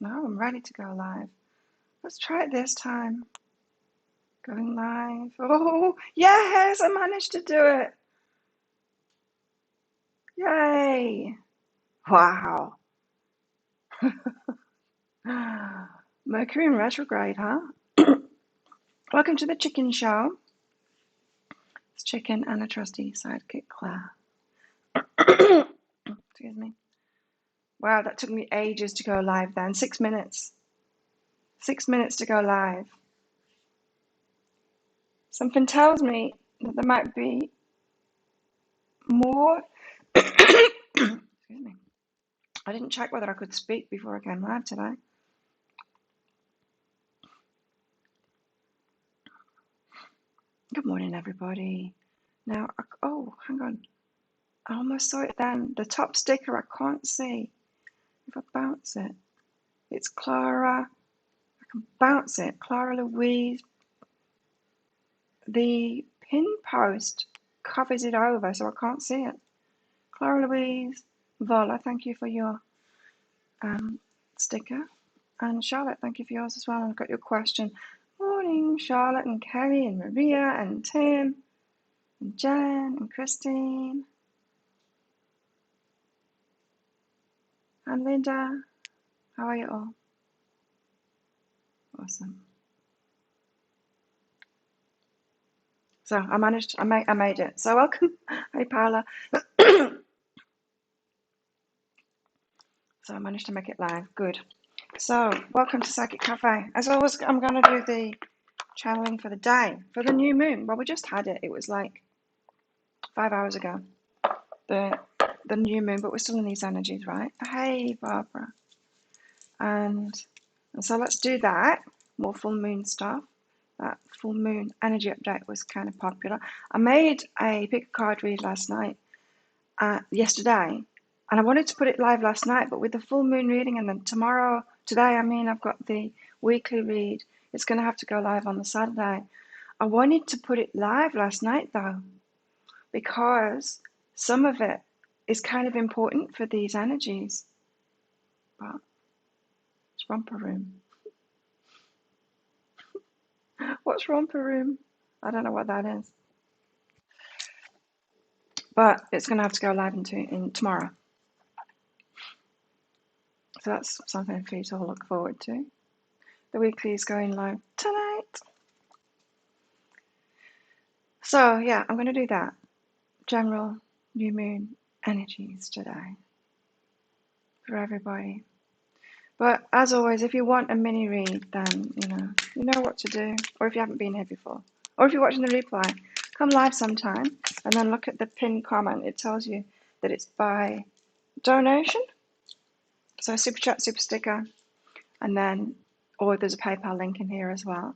No, I'm ready to go live. Let's try it this time. Going live. Oh, yes, I managed to do it. Yay. Wow. Mercury in retrograde, huh? Welcome to the Chicken Show. It's Chicken and a trusty sidekick, Claire. Excuse me. Wow, that took me ages to go live then. 6 minutes. 6 minutes to go live. Something tells me that there might be more. Excuse me. I didn't check whether I could speak before I came live today. Good morning, everybody. Now, oh, hang on. I almost saw it then. The top sticker I can't see. If I bounce it, it's Clara. I can bounce it. Clara Louise. The pin post covers it over, so I can't see it. Clara Louise Vola, thank you for your sticker. And Charlotte, thank you for yours as well. And I've got your question. Morning, Charlotte and Kelly and Maria and Tim and Jen and Christine and Linda. How are you all? Awesome. So I managed. I made it. So welcome. Hi, Paula. So I managed to make it live. Good. So welcome to Psychic Cafe. As always, I'm going to do the channeling for the day for the new moon. Well, we just had it. It was like 5 hours ago. The new moon, but we're still in these energies, right? Hey, Barbara. And so let's do that. More full moon stuff. That full moon energy update was kind of popular. I made a pick a card read last night, yesterday, and I wanted to put it live last night, but with the full moon reading and then today, I've got the weekly read. It's going to have to go live on the Saturday. I wanted to put it live last night though, because some of it is kind of important for these energies. But it's romper room. What's romper room? I don't know what that is. But it's going to have to go live in tomorrow. So that's something for you to look forward to. The weekly is going live tonight. So yeah, I'm going to do that. General new moon energies today for everybody. But as always, if you want a mini read, then you know what to do. Or if you haven't been here before, or if you're watching the replay, come live sometime and then look at the pinned comment. It tells you that it's by donation. So super chat, super sticker, and then, or there's a PayPal link in here as well.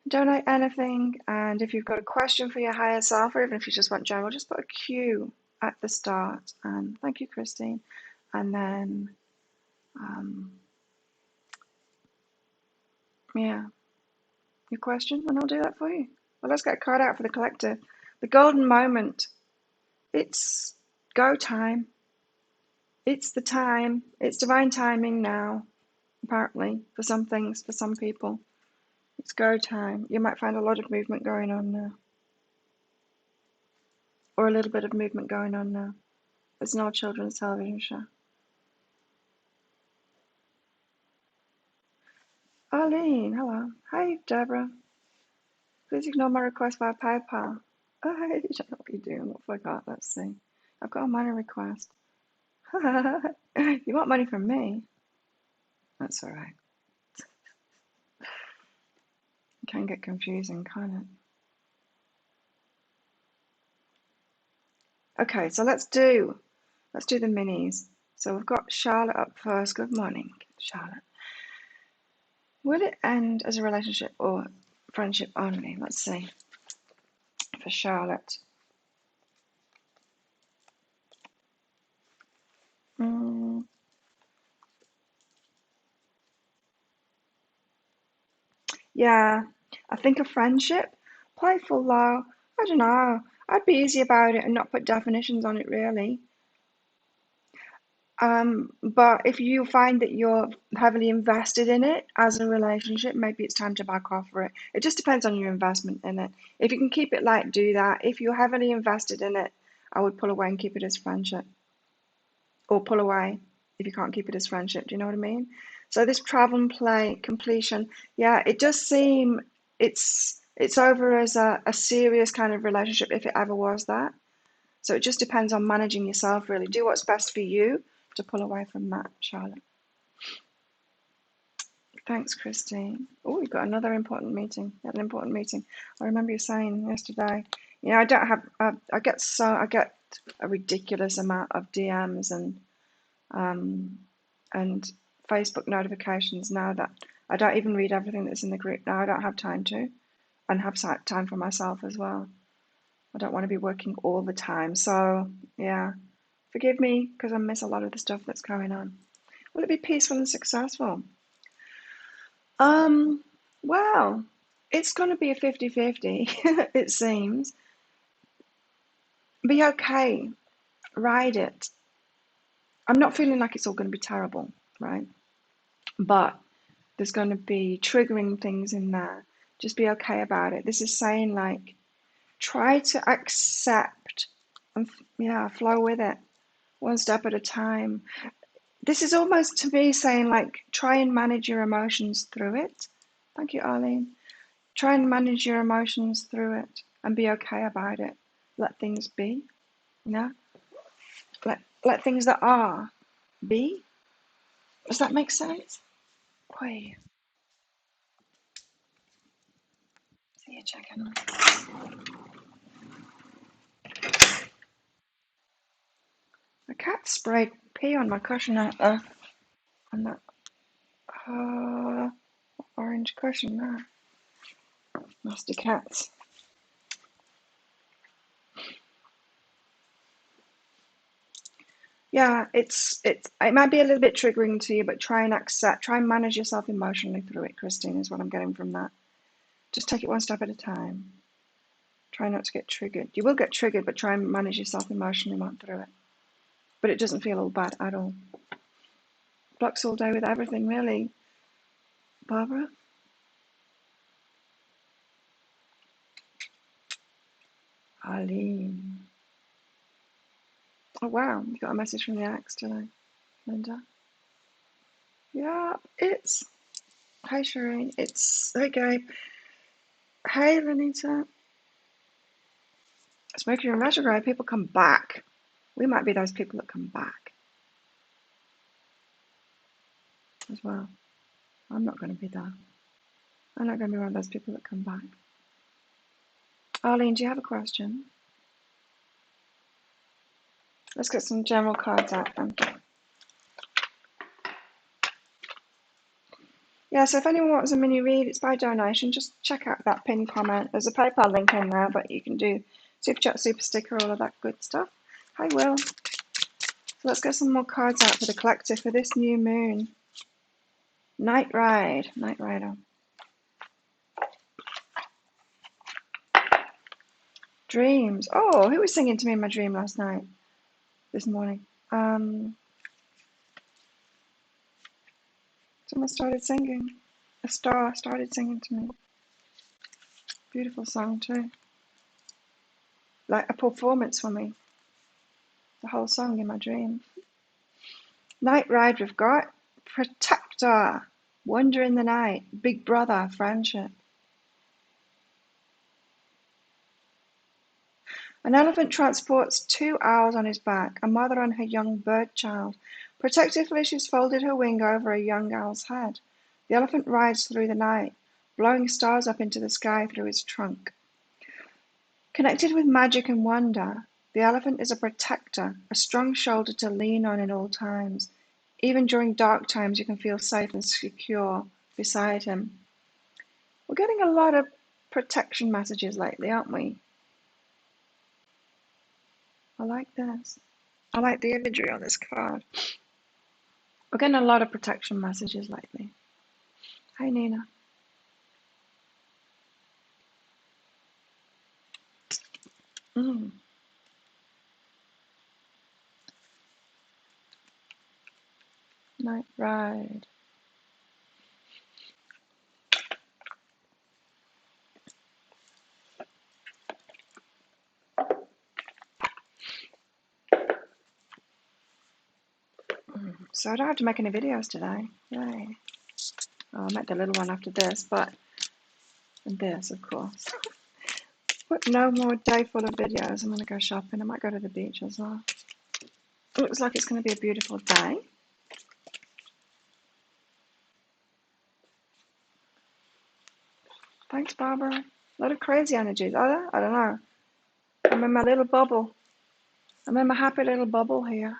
Donate anything, and if you've got a question for your higher self, or even if you just want general, just put a Q at the start. And thank you, Christine. And then, yeah, your question, and I'll do that for you. Well, let's get a card out for the collective. The golden moment. It's go time. It's the time. It's divine timing now, apparently, for some things, for some people. It's go time. You might find a lot of movement going on now. Or a little bit of movement going on now. It's an old children's television show. Arlene, hello. Hi, Deborah. Please ignore my request via PayPal. Oh, I don't know what you're doing. What have I got? Let's see. I've got a money request. You want money from me? That's all right. It can get confusing, can't it? Okay, so let's do the minis. So we've got Charlotte up first. Good morning, Charlotte. Will it end as a relationship or friendship only? Let's see. For Charlotte. Yeah, I think a friendship, playful though. I don't know. I'd be easy about it and not put definitions on it really. But if you find that you're heavily invested in it as a relationship, maybe it's time to back off for it. It just depends on your investment in it. If you can keep it light, do that. If you're heavily invested in it, I would pull away and keep it as friendship. Or pull away if you can't keep it as friendship. Do you know what I mean? So this travel and play completion, yeah, it does seem it's over as a serious kind of relationship if it ever was that. So it just depends on managing yourself, really. Do what's best for you to pull away from that, Charlotte. Thanks, Christine. Oh, you've got another important meeting. You had an important meeting. I remember you saying yesterday. You know, I don't have. I get a ridiculous amount of DMs and Facebook notifications now that I don't even read everything that's in the group now. I don't have time to, and have time for myself as well. I don't want to be working all the time. So, yeah, forgive me because I miss a lot of the stuff that's going on. Will it be peaceful and successful? Well, it's going to be a 50-50, it seems. Be okay. Ride it. I'm not feeling like it's all going to be terrible, right? But there's going to be triggering things in there. Just be okay about it. This is saying, like, try to accept and, yeah, flow with it one step at a time. This is almost to me saying, like, try and manage your emotions through it. Thank you, Arlene. Try and manage your emotions through it and be okay about it. Let things be, you know? Let things that are be. Does that make sense? Boy, see you checking. The cat sprayed pee on my cushion out there. On that orange cushion there. Nasty cats. Yeah, it might be a little bit triggering to you, but try and manage yourself emotionally through it, Christine, is what I'm getting from that. Just take it one step at a time. Try not to get triggered. You will get triggered, but try and manage yourself emotionally through it. But it doesn't feel all bad at all. Blocks all day with everything, really. Barbara? Arlene. Oh, wow. You got a message from the ex today, Linda. Yeah, it's... Hi, Shireen. It's... Hey, Gabe. Hey, Lenita. It's Mercury in retrograde. People come back. We might be those people that come back as well. I'm not going to be that. I'm not going to be one of those people that come back. Arlene, do you have a question? Let's get some general cards out then. Yeah, so if anyone wants a mini read, it's by donation. Just check out that pinned comment. There's a PayPal link in there, but you can do super chat, super sticker, all of that good stuff. Hi, Will. So let's get some more cards out for the collective for this new moon. Night Ride. Night Rider. Dreams. Oh, who was singing to me in my dream last night? This morning. Someone started singing. A star started singing to me. Beautiful song too. Like a performance for me. The whole song in my dream. Night Ride we've got. Protector. Wonder in the night. Big brother. Friendship. An elephant transports 2 owls on his back, a mother and her young bird child. Protectively she's folded her wing over a young owl's head. The elephant rides through the night, blowing stars up into the sky through his trunk. Connected with magic and wonder, the elephant is a protector, a strong shoulder to lean on in all times. Even during dark times, you can feel safe and secure beside him. We're getting a lot of protection messages lately, aren't we? I like this. I like the imagery on this card. We're getting a lot of protection messages lately. Hi, Nina. Night ride. So I don't have to make any videos today. Yay. Oh, I'll make the little one after this, and this, of course. But no more day full of videos. I'm going to go shopping. I might go to the beach as well. It looks like it's going to be a beautiful day. Thanks, Barbara. A lot of crazy energies, are there? I don't know. I'm in my little bubble. I'm in my happy little bubble here.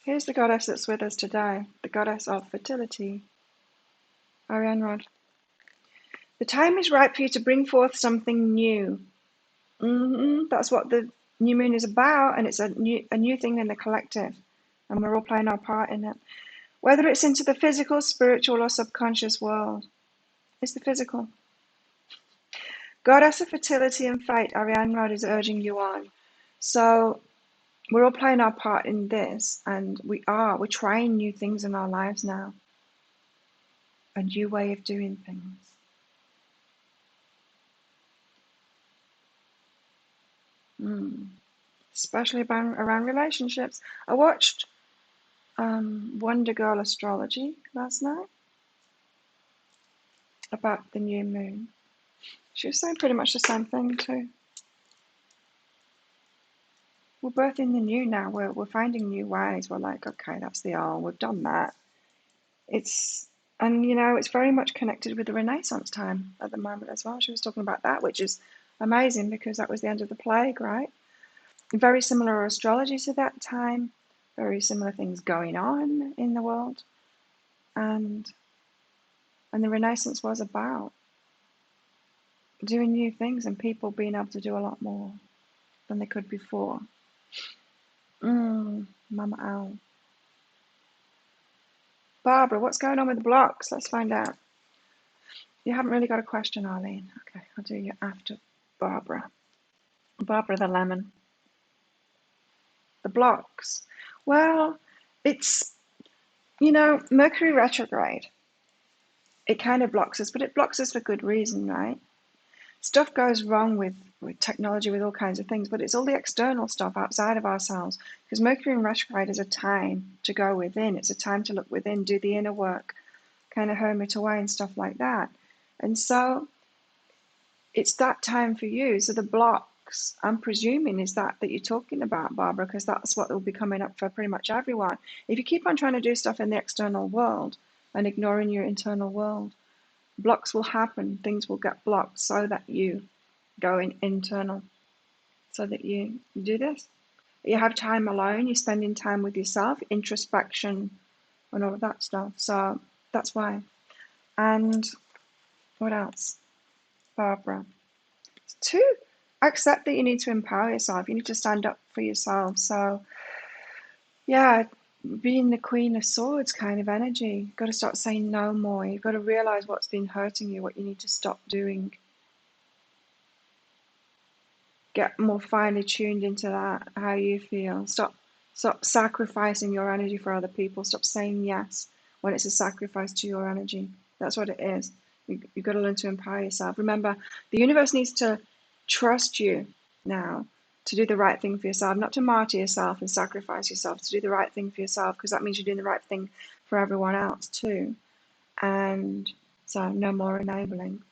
Here's the goddess that's with us today, the goddess of fertility, Ariane. The time is right for you to bring forth something new. That's what the new moon is about, and it's a new thing in the collective, and we're all playing our part in it. Whether it's into the physical, spiritual, or subconscious world, it's the physical. Goddess of fertility and fate, Ariane Rod is urging you on. So we're all playing our part in this, and we're trying new things in our lives now. A new way of doing things. Especially around relationships. I watched Wonder Girl Astrology last night about the new moon. She was saying pretty much the same thing too. We're both in the new now. We're finding new ways. We're like, okay, that's the old. We've done that. It's very much connected with the Renaissance time at the moment as well. She was talking about that, which is amazing because that was the end of the plague, right? Very similar astrology to that time. Very similar things going on in the world, and the Renaissance was about doing new things and people being able to do a lot more than they could before. Mama Owl. Barbara, what's going on with the blocks? Let's find out. You haven't really got a question, Arlene. Okay, I'll do you after Barbara. Barbara the lemon. The blocks. Well, it's, Mercury retrograde. It kind of blocks us, but it blocks us for good reason, right? Stuff goes wrong with technology, with all kinds of things, but it's all the external stuff outside of ourselves. Because Mercury in retrograde is a time to go within. It's a time to look within, do the inner work, kind of hermit away and stuff like that. And so it's that time for you. So the blocks, I'm presuming, is that you're talking about, Barbara, because that's what will be coming up for pretty much everyone. If you keep on trying to do stuff in the external world and ignoring your internal world, blocks will happen. Things will get blocked so that you go internal, so that you do this. You have time alone. You're spending time with yourself, introspection, and all of that stuff. So that's why. And what else, Barbara? To accept that you need to empower yourself. You need to stand up for yourself. So, yeah, being the Queen of Swords kind of energy. You've got to start saying no more. You've got to realize what's been hurting you, what you need to stop doing. Get more finely tuned into that, how you feel. Stop sacrificing your energy for other people. Stop saying yes when it's a sacrifice to your energy. That's what it is. You've got to learn to empower yourself. Remember, the universe needs to trust you now to do the right thing for yourself, not to martyr yourself and sacrifice yourself, to do the right thing for yourself, because that means you're doing the right thing for everyone else too. And so no more enabling,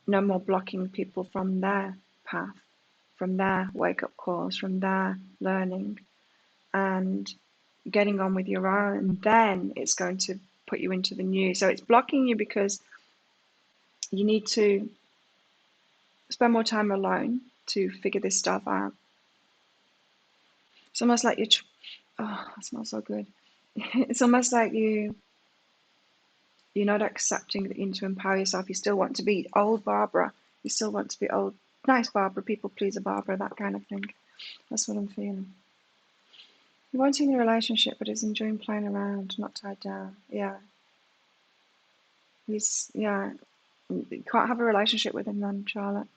no more blocking people from their path, from their wake-up calls, from their learning, and getting on with your own. Then it's going to put you into the new. So it's blocking you because you need to spend more time alone to figure this stuff out. It's almost like oh, that smells so good. It's almost like you're not accepting that you need to empower yourself. You still want to be old Barbara. You still want to be old, nice Barbara, people pleaser Barbara, that kind of thing. That's what I'm feeling. You're wanting a relationship, but is enjoying playing around, not tied down. Yeah. You can't have a relationship with him then, Charlotte.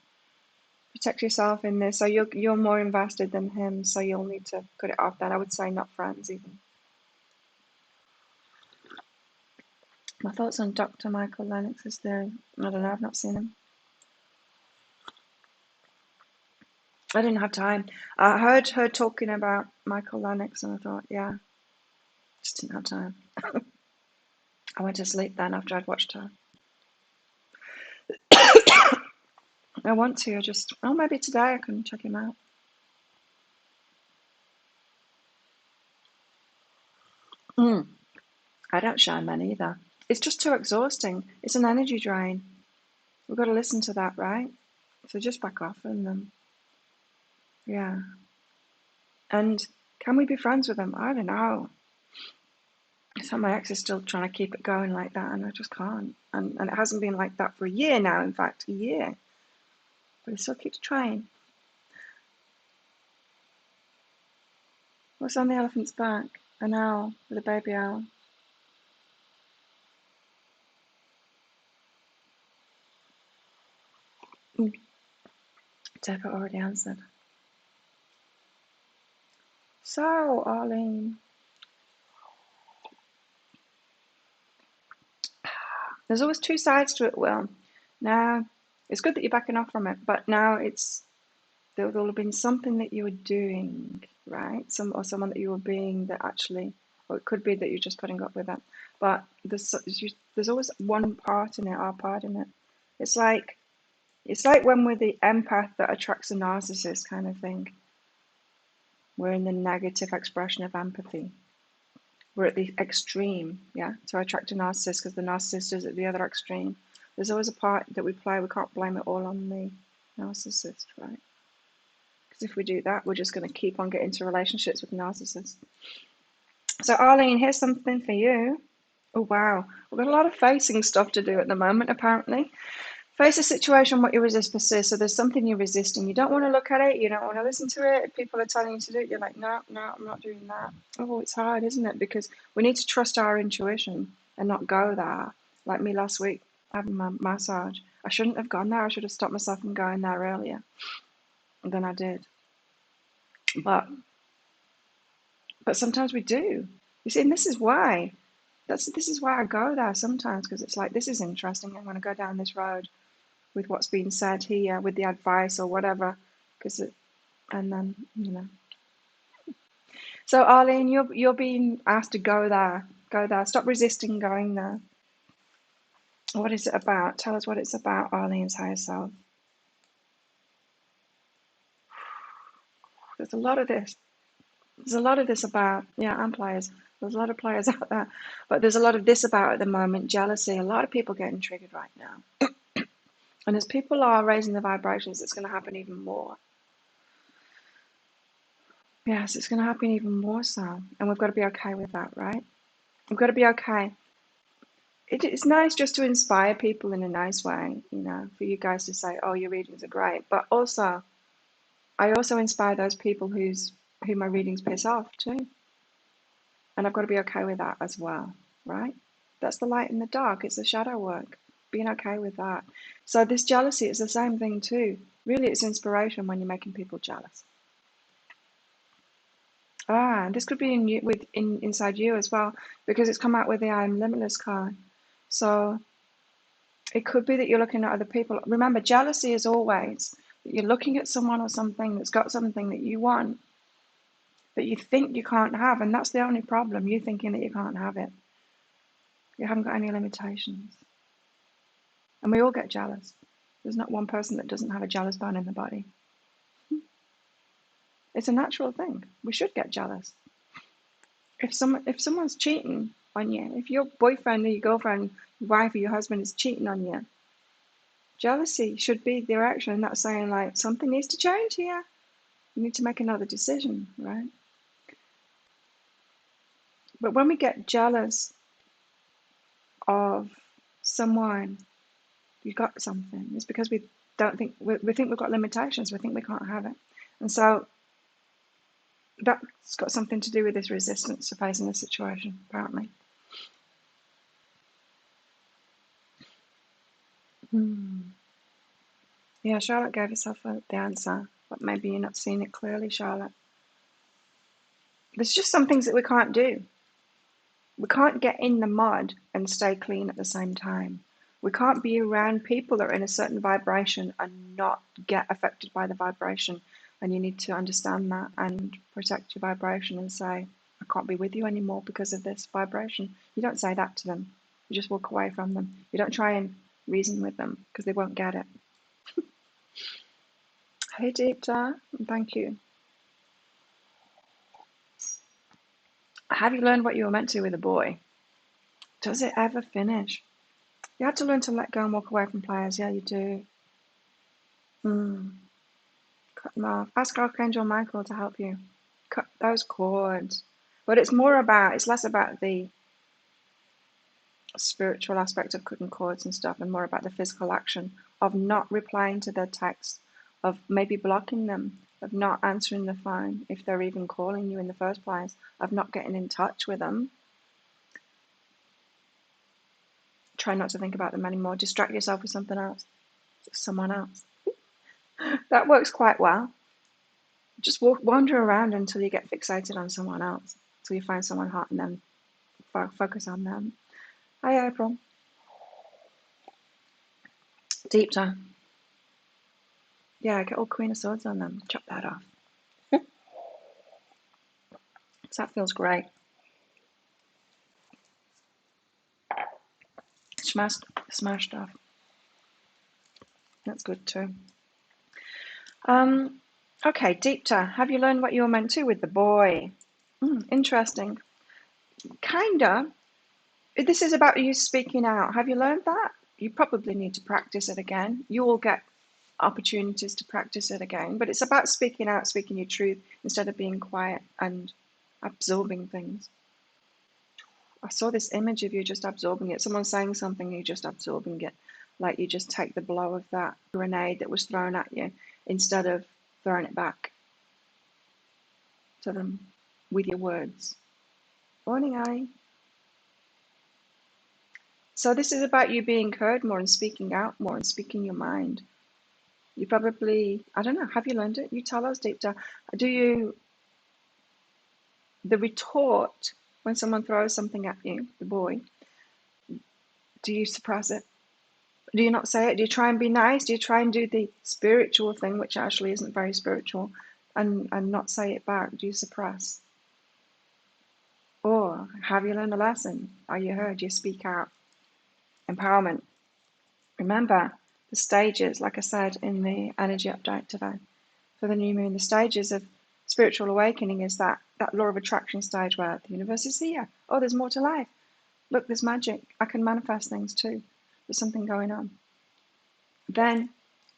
Protect yourself in this. So you're more invested than him, so you'll need to cut it off then. I would say not friends even. My thoughts on Dr. Michael Lennox's theory. I don't know, I've not seen him. I didn't have time. I heard her talking about Michael Lennox and I thought, yeah, just didn't have time. I went to sleep then after I'd watched her. I want to, maybe today I can check him out. I don't show men either. It's just too exhausting. It's an energy drain. We've got to listen to that, right? So just back off and yeah. And can we be friends with them? I don't know. So my ex is still trying to keep it going like that, and I just can't. And it hasn't been like that for a year now, in fact, a year. But he still keeps trying. What's on the elephant's back? An owl with a baby owl. Deborah already answered. So, Arlene. There's always two sides to it, Will. Now, it's good that you're backing off from it, but now there'll have been something that you were doing, right? Or someone that you were being that actually, or it could be that you're just putting up with it. But there's always one part in it, our part in it. It's like when we're the empath that attracts a narcissist kind of thing. We're in the negative expression of empathy. We're at the extreme, yeah, to attract a narcissist because the narcissist is at the other extreme. There's always a part that we play. We can't blame it all on the narcissist, right? Because if we do that, we're just going to keep on getting into relationships with narcissists. So, Arlene, here's something for you. Oh, wow. We've got a lot of facing stuff to do at the moment, apparently. Face a situation, what you resist persists. So there's something you're resisting. You don't want to look at it. You don't want to listen to it. If people are telling you to do it, you're like, no, I'm not doing that. Oh, it's hard, isn't it? Because we need to trust our intuition and not go there. Like me last week, having my massage. I shouldn't have gone there. I should have stopped myself from going there earlier. And then I did. But sometimes we do. You see, and this is why. This is why I go there sometimes, because it's like, this is interesting. I'm going to go down this road with what's being said here, with the advice or whatever, and then So Arlene, you're being asked to go there. Stop resisting going there. What is it about? Tell us what it's about, Arlene's higher self. There's a lot of this. There's a lot of this about, and players. There's a lot of players out there, but there's a lot of this about at the moment. Jealousy. A lot of people getting triggered right now. And as people are raising the vibrations, it's going to happen even more. Yes, it's going to happen even more so. And we've got to be okay with that, right? We've got to be okay. It's nice just to inspire people in a nice way, for you guys to say, oh, your readings are great. But also, I also inspire those people who my readings piss off too. And I've got to be okay with that as well, right? That's the light and the dark. It's the shadow work. Being okay with that. So this jealousy is the same thing too. Really, it's inspiration when you're making people jealous. And this could be inside you as well, because it's come out with the I am limitless card. So it could be that you're looking at other people. Remember, jealousy is always that you're looking at someone or something that's got something that you want, that you think you can't have, and that's the only problem. You thinking that you can't have it. You haven't got any limitations. And we all get jealous. There's not one person that doesn't have a jealous bone in the body. It's a natural thing. We should get jealous. If someone's cheating on you, if your boyfriend or your girlfriend, your wife or your husband is cheating on you, jealousy should be the reaction, and that's saying like something needs to change here. You need to make another decision, right? But when we get jealous of someone who's got something, it's because we think we've got limitations. We think we can't have it, and so that's got something to do with this resistance to facing the situation, apparently. Yeah, Charlotte gave herself the answer, but maybe you're not seeing it clearly, Charlotte. There's just some things that we can't do. We can't get in the mud and stay clean at the same time. We can't be around people that are in a certain vibration and not get affected by the vibration. And you need to understand that and protect your vibration and say, I can't be with you anymore because of this vibration. You don't say that to them. You just walk away from them. You don't try and reason with them because they won't get it. Hey, Deepta, thank you. Have you learned what you were meant to with a boy? Does it ever finish? You have to learn to let go and walk away from players. Yeah, you do. Cut them off. Ask Archangel Michael to help you. Cut those cords. But it's less about the spiritual aspect of cutting cords and stuff and more about the physical action of not replying to their text, of maybe blocking them, of not answering the phone if they're even calling you in the first place, of not getting in touch with them. Try not to think about them anymore. Distract yourself with something else. Someone else. That works quite well. Just wander around until you get fixated on someone else, until you find someone hot and then focus on them. Hi, April. Deepta. Yeah, get all Queen of Swords on them. Chop that off. So that feels great. Smashed off. That's good too. Okay, Deepta, have you learned what you were meant to with the boy? Interesting. Kinda. This is about you speaking out. Have you learned that? You probably need to practice it again. You will get opportunities to practice it again, but it's about speaking out, speaking your truth instead of being quiet and absorbing things. I saw this image of you just absorbing it. Someone saying something, you just absorbing it. Like you just take the blow of that grenade that was thrown at you instead of throwing it back to them with your words. Morning, Ali. So this is about you being heard more and speaking out more and speaking your mind. You probably, I don't know, have you learned it? You tell us, Deepta. The retort, when someone throws something at you, the boy, do you suppress it? Do you not say it? Do you try and be nice? Do you try and do the spiritual thing, which actually isn't very spiritual, and not say it back? Do you suppress? Or have you learned a lesson? Are you heard? Do you speak out? Empowerment. Remember the stages, like I said in the energy update today for the new moon, the stages of spiritual awakening is that law of attraction stage where the universe is here. Oh, there's more to life. Look, there's magic. I can manifest things too. There's something going on. Then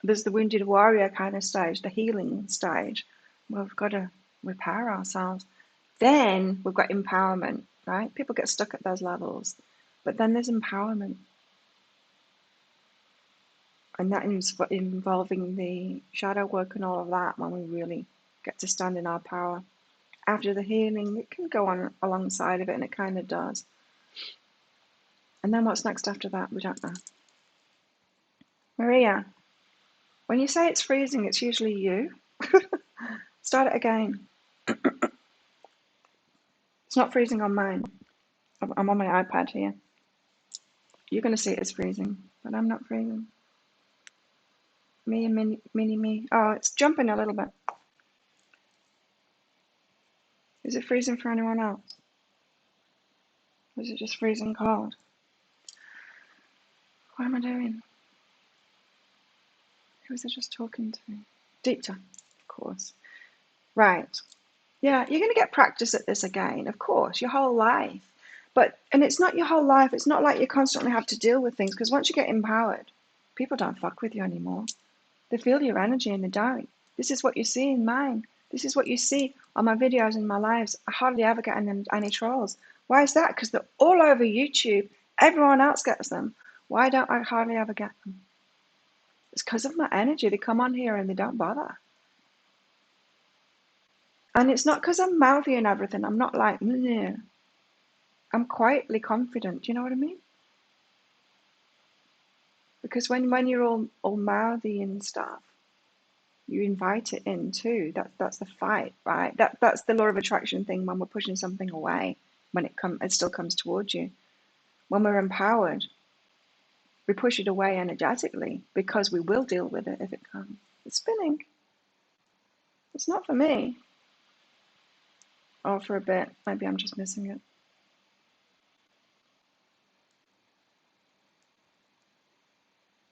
there's the wounded warrior kind of stage, the healing stage, where we've got to repair ourselves. Then we've got empowerment, right? People get stuck at those levels. But then there's empowerment. And that is involving the shadow work and all of that, when we really get to stand in our power. After the healing, it can go on alongside of it, and it kind of does. And then what's next after that, we don't know. Maria, when you say it's freezing, it's usually you. Start it again. It's not freezing on mine. I'm on my iPad here. You're going to see it as freezing, but I'm not freezing. Me and me. Oh, it's jumping a little bit. Is it freezing for anyone else? Or is it just freezing cold? What am I doing? Who was I just talking to? Deepta, of course. Right. Yeah, you're going to get practice at this again, of course, your whole life. And it's not your whole life. It's not like you constantly have to deal with things, because once you get empowered, people don't fuck with you anymore. They feel your energy and they don't. This is what you see in mine. This is what you see on my videos and my lives. I hardly ever get any trolls. Why is that? Because they're all over YouTube. Everyone else gets them. Why don't I hardly ever get them? It's because of my energy. They come on here and they don't bother. And it's not because I'm mouthy and everything. I'm not like, nah. I'm quietly confident. Do you know what I mean? Because when you're all mouthy and stuff, you invite it in too. That's the fight, right? That's the law of attraction thing. When we're pushing something away, when it still comes towards you. When we're empowered, we push it away energetically because we will deal with it if it comes. It's spinning. It's not for me. Or for a bit. Maybe I'm just missing it.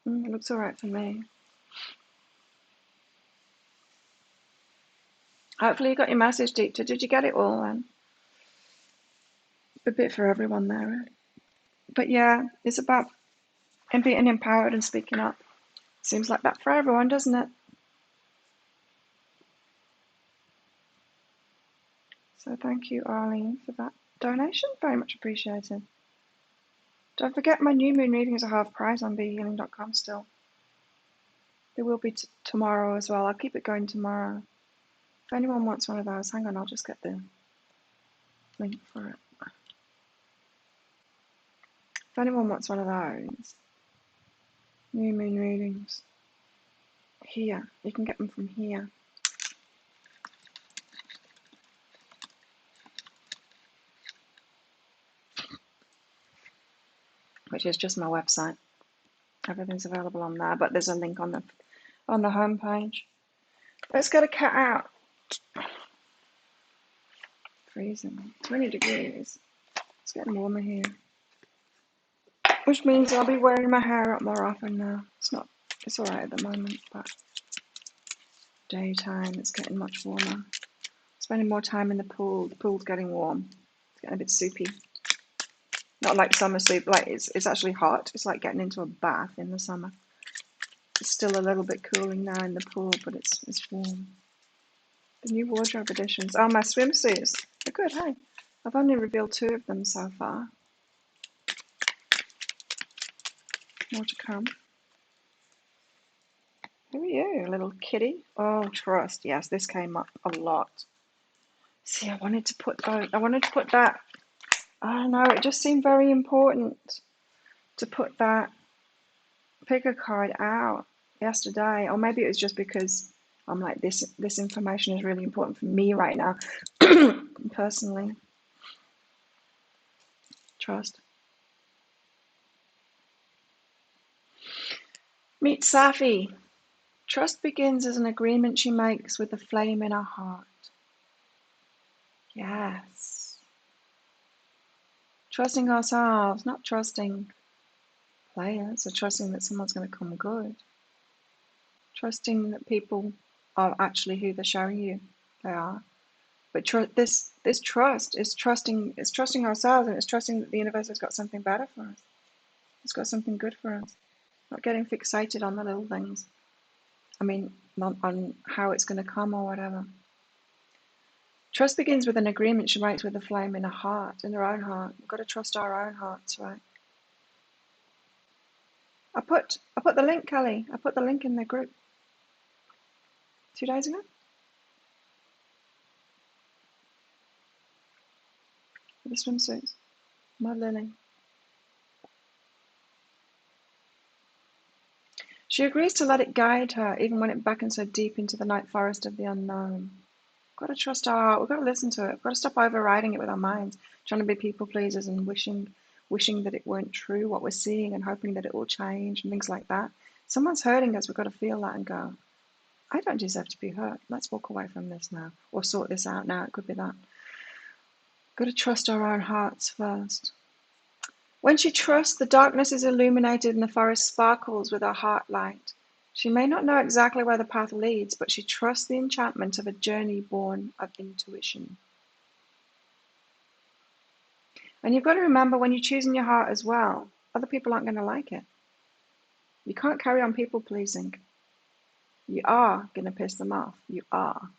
It looks all right for me. Hopefully you got your message, Dieter. Did you get it all then? A bit for everyone there, really. But yeah, it's about being empowered and speaking up. Seems like that for everyone, doesn't it? So thank you, Arlene, for that donation. Very much appreciated. Don't forget my new moon readings are half price on behealing.com still. There will be tomorrow as well. I'll keep it going tomorrow. If anyone wants one of those, hang on, I'll just get the link for it. If anyone wants one of those new moon readings, here, you can get them from here. Which is just my website. Everything's available on there, but there's a link on the homepage. Let's get a cat out. Freezing. 20 degrees. It's getting warmer here. Which means I'll be wearing my hair up more often now. It's alright at the moment, but daytime it's getting much warmer. Spending more time in the pool. The pool's getting warm. It's getting a bit soupy. Not like summer soup, like it's actually hot. It's like getting into a bath in the summer. It's still a little bit cooling now in the pool, but it's warm. The new wardrobe editions. Oh, my swimsuits. They're good, hey? I've only revealed 2 of them so far. More to come. Who are you, little kitty? Oh, trust. Yes, this came up a lot. See, I wanted to put that. I don't know, it just seemed very important to put that picker card out yesterday. Or maybe it was just because I'm like, this information is really important for me right now, personally. Trust. Meet Safi. Trust begins as an agreement she makes with the flame in her heart. Yes. Trusting ourselves, not trusting players, or trusting that someone's going to come good. Trusting that people are actually who they're showing you they are. But this trust is trusting ourselves, and it's trusting that the universe has got something better for us. It's got something good for us. Not getting fixated on the little things. I mean, not on how it's going to come or whatever. Trust begins with an agreement she makes with the flame in her heart, in her own heart. We've got to trust our own hearts, right? I put the link, Kelly. I put the link in the group 2 days ago. For the swimsuits. My Lily. She agrees to let it guide her, even when it beckons her deep into the night forest of the unknown. We've got to trust our heart. We've got to listen to it. We've got to stop overriding it with our minds, trying to be people pleasers and wishing that it weren't true, what we're seeing, and hoping that it will change and things like that. Someone's hurting us. We've got to feel that and go, I don't deserve to be hurt. Let's walk away from this now, or sort this out now. It could be that. We've got to trust our own hearts first. When she trusts, the darkness is illuminated and the forest sparkles with her heart light. She may not know exactly where the path leads, but she trusts the enchantment of a journey born of intuition. And you've got to remember, when you choose in your heart as well, other people aren't going to like it. You can't carry on people pleasing. You are going to piss them off. You are.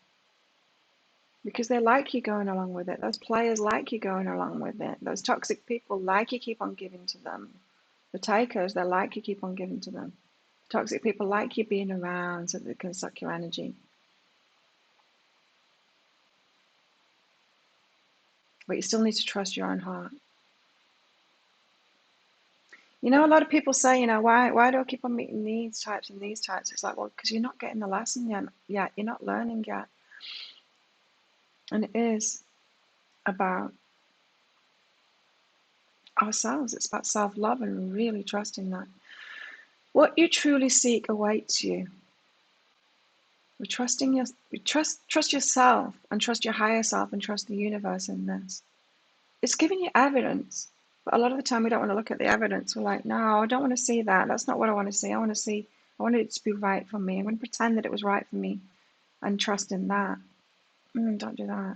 Because they like you going along with it. Those players like you going along with it. Those toxic people like you keep on giving to them. The takers, they like you keep on giving to them. The toxic people like you being around so that they can suck your energy. But you still need to trust your own heart. You know, a lot of people say, you know, why do I keep on meeting these types and these types? It's like, well, because you're not getting the lesson yet. You're not learning yet. And it is about ourselves. It's about self-love and really trusting that. What you truly seek awaits you. We're trusting trust yourself and trust your higher self and trust the universe in this. It's giving you evidence. But a lot of the time we don't want to look at the evidence. We're like, no, I don't want to see that. That's not what I want to see. I wanted it to be right for me. I'm going to pretend that it was right for me and trust in that. Don't do that.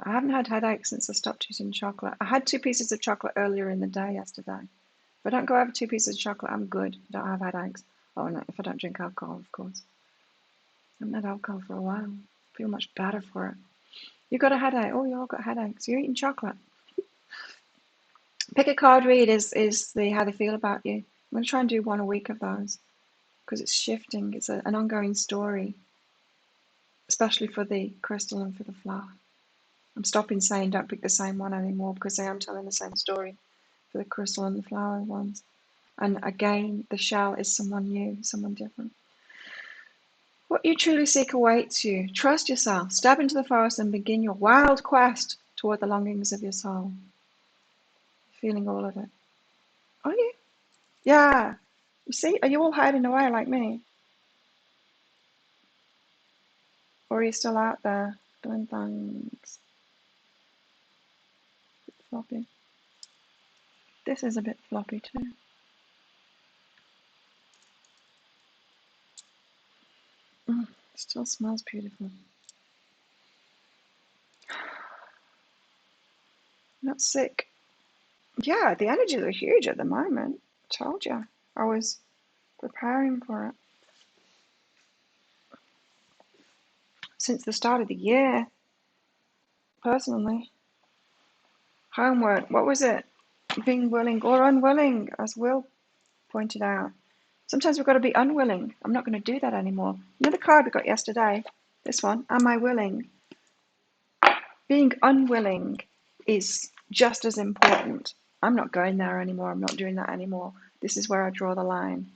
I haven't had headaches since I stopped eating chocolate. I had 2 pieces of chocolate earlier in the day yesterday. If I don't go over 2 pieces of chocolate, I'm good. I don't have headaches. Oh, no, if I don't drink alcohol, of course. I haven't had alcohol for a while. I feel much better for it. You got a headache? Oh, you all got headaches. You're eating chocolate. Pick a card read is the how they feel about you. I'm going to try and do 1 a week of those because it's shifting. It's an ongoing story, especially for the crystal and for the flower. I'm stopping saying don't pick the same one anymore because I am telling the same story for the crystal and the flower ones. And again, the shell is someone new, someone different. What you truly seek awaits you. Trust yourself. Step into the forest and begin your wild quest toward the longings of your soul. Feeling all of it. Are you? Yeah. You see, are you all hiding away like me? Or are you still out there doing things? A bit floppy. This is a bit floppy too. It still smells beautiful. Not sick. Yeah, the energies are huge at the moment. I told you. I was preparing for it since the start of the year, personally. Homework, what was it? Being willing or unwilling, as Will pointed out. Sometimes we've got to be unwilling. I'm not going to do that anymore. You know the card we got yesterday? This one, am I willing? Being unwilling is just as important. I'm not going there anymore. I'm not doing that anymore. This is where I draw the line.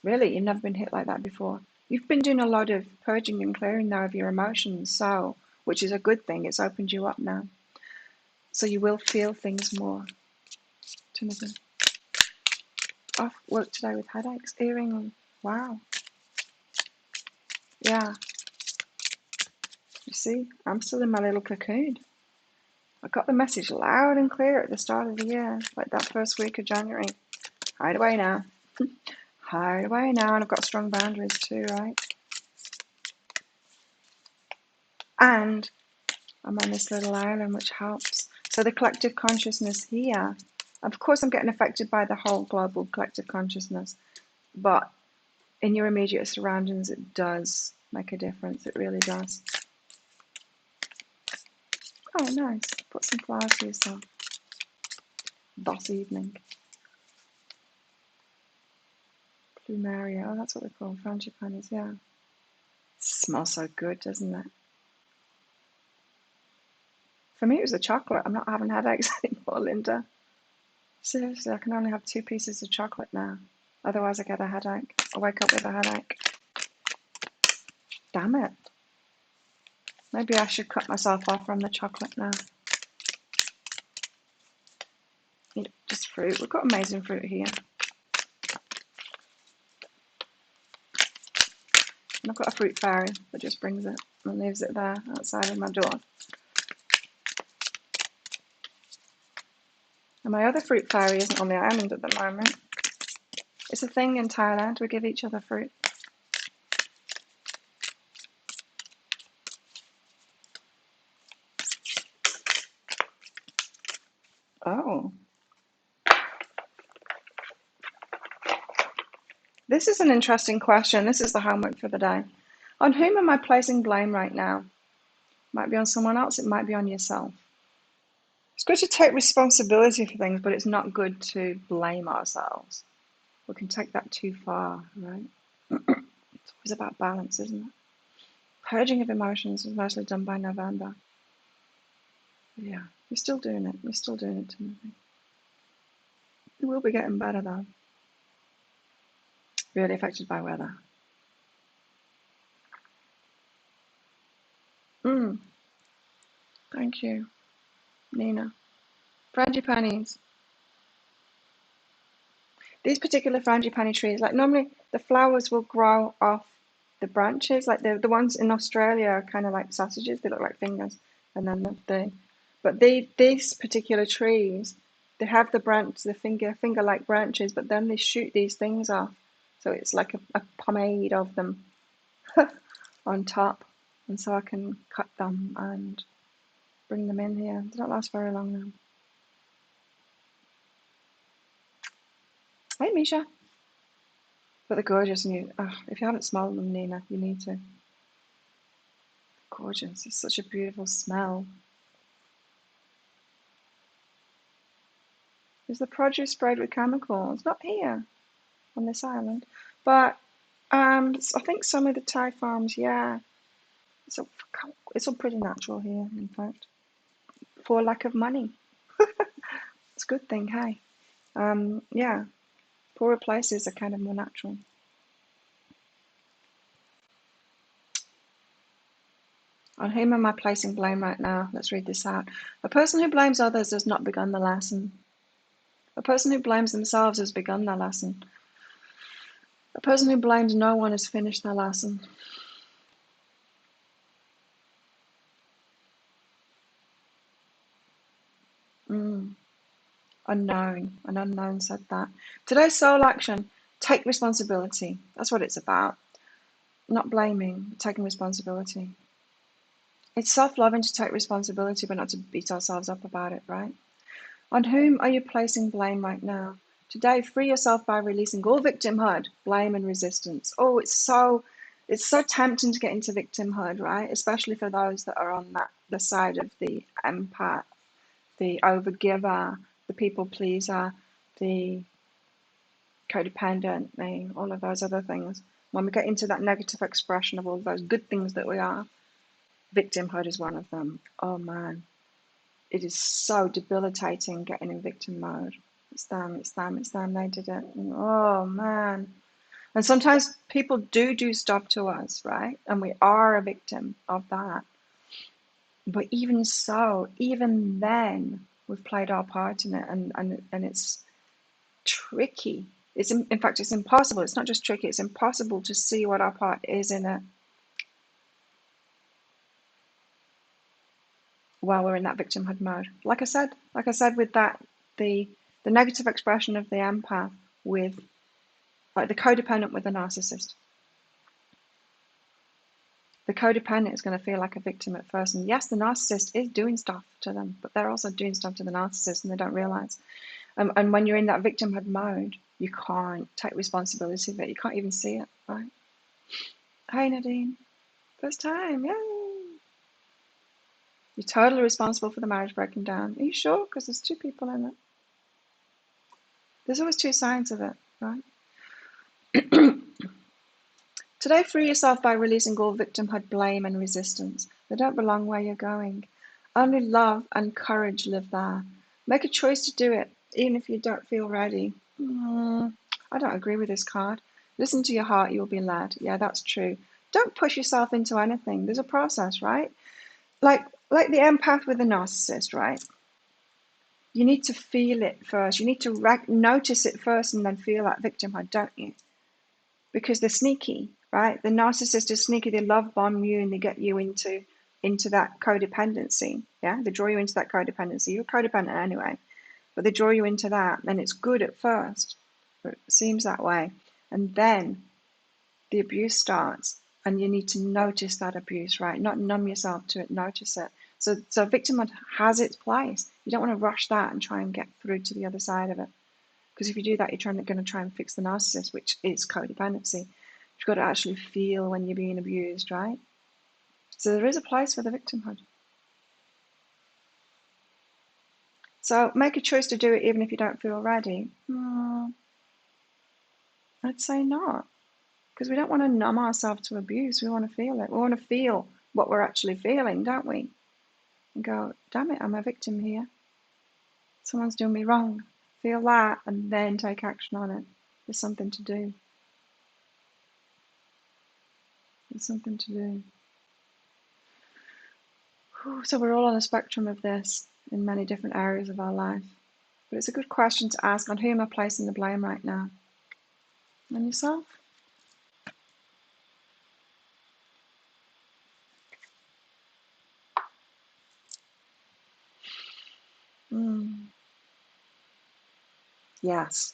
Really, you've never been hit like that before. You've been doing a lot of purging and clearing now of your emotions, so, which is a good thing. It's opened you up now. So you will feel things more. Timothy. Off work today with headaches, earring. Wow. Yeah. You see, I'm still in my little cocoon. I got the message loud and clear at the start of the year, like that first week of January. Hide away now. Hide away now, and I've got strong boundaries too, right? And I'm on this little island, which helps. So the collective consciousness here, of course I'm getting affected by the whole global collective consciousness, but in your immediate surroundings it does make a difference. It really does. Oh, nice. Put some flowers for yourself. Boss evening. Plumeria. Oh, that's what they're called. Frangipanis, yeah. Smells so good, doesn't it? For me, it was the chocolate. I'm not having headaches anymore, Linda. Seriously, I can only have 2 pieces of chocolate now. Otherwise, I get a headache. I wake up with a headache. Damn it. Maybe I should cut myself off from the chocolate now. Eat just fruit. We've got amazing fruit here. And I've got a fruit fairy that just brings it and leaves it there outside of my door. And my other fruit fairy isn't on the island at the moment. It's a thing in Thailand. We give each other fruit. Oh. This is an interesting question. This is the homework for the day. On whom am I placing blame right now? It might be on someone else. It might be on yourself. It's good to take responsibility for things, but it's not good to blame ourselves. We can take that too far, right? It's about balance, isn't it? Purging of emotions is mostly done by November. Yeah, you're still doing it. You're still doing it, Timothy. You will be getting better, though. Really affected by weather. Thank you, Nina. Frangipanis. These particular frangipani trees, like normally the flowers will grow off the branches, like the ones in Australia are kind of like sausages, they look like fingers, and then these particular trees, they have the finger-like branches, but then they shoot these things off, so it's like a pomade of them on top, and so I can cut them and bring them in here. They don't last very long now. Hey, Misha. But they're gorgeous, and if you haven't smelled them, Nina, you need to. Gorgeous. It's such a beautiful smell. Is the produce sprayed with chemicals? Not here on this island, but I think some of the Thai farms, yeah. It's all pretty natural here, in fact, for lack of money. It's a good thing, hey. Yeah, poorer places are kind of more natural. On whom am I placing blame right now? Let's read this out. A person who blames others has not begun the lesson. A person who blames themselves has begun their lesson. A person who blames no one has finished their lesson. Unknown. An unknown said that. Today's soul action, take responsibility. That's what it's about. Not blaming, but taking responsibility. It's self-loving to take responsibility, but not to beat ourselves up about it, right? On whom are you placing blame right now? Today, free yourself by releasing all victimhood, blame, and resistance. Oh, it's so tempting to get into victimhood, right? Especially for those that are on the side of the empath, the overgiver, the people pleaser, the codependent, all of those other things. When we get into that negative expression of all those good things that we are, victimhood is one of them. Oh man, it is so debilitating getting in victim mode. It's them, they did it. And, oh man. And sometimes people do stuff to us, right? And we are a victim of that. But even so, even then, we've played our part in it, and it's tricky. In fact, it's impossible. It's not just tricky, it's impossible to see what our part is in it while we're in that victimhood mode. Like I said with that, the negative expression of the empath with, like, the codependent with the narcissist. The codependent is going to feel like a victim at first, and yes, the narcissist is doing stuff to them, but they're also doing stuff to the narcissist, and they don't realize. And when you're in that victimhood mode, you can't take responsibility of it. You can't even see it, right? Hey, Nadine. First time, yay! You're totally responsible for the marriage breaking down. Are you sure? Because there's two people in it. There's always two sides of it, right? Today, free yourself by releasing all victimhood, blame, and resistance. They don't belong where you're going. Only love and courage live there. Make a choice to do it, even if you don't feel ready. I don't agree with this card. Listen to your heart, you'll be led. Yeah, that's true. Don't push yourself into anything. There's a process, right? Like the empath with the narcissist, right? You need to feel it first. You need to notice it first and then feel that victimhood, don't you? Because they're sneaky, right? The narcissist is sneaky. They love bomb you and they get you into that codependency. Yeah, they draw you into that codependency. You're codependent anyway, but they draw you into that, and it's good at first. It seems that way, and then the abuse starts, and you need to notice that abuse, right? Not numb yourself to it, notice it. So victimhood has its place. You don't want to rush that and try and get through to the other side of it, because if you do that, you're going to try and fix the narcissist, which is codependency. You've got to actually feel when you're being abused, right? So there is a place for the victimhood. So make a choice to do it even if you don't feel ready. I'd say not. Because we don't want to numb ourselves to abuse. We want to feel it. We want to feel what we're actually feeling, don't we? And go, damn it, I'm a victim here. Someone's doing me wrong. Feel that and then take action on it. There's something to do. There's something to do. So we're all on the spectrum of this in many different areas of our life. But it's a good question to ask, on who am I placing the blame right now? On yourself? Yes.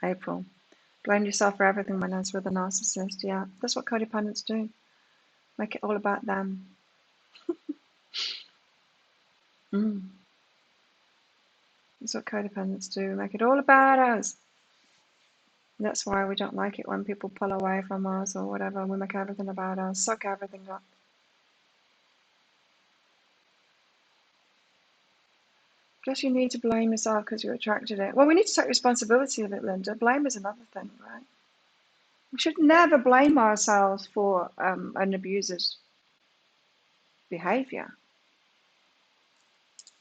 April. Blame yourself for everything when it's with a narcissist. Yeah, that's what codependents do. Make it all about them. That's what codependents do. Make it all about us. That's why we don't like it when people pull away from us or whatever. We make everything about us, suck everything up. Just you need to blame yourself because you attracted it. Well, we need to take responsibility of it, Linda. Blame is another thing, right? We should never blame ourselves for an abuser's behavior.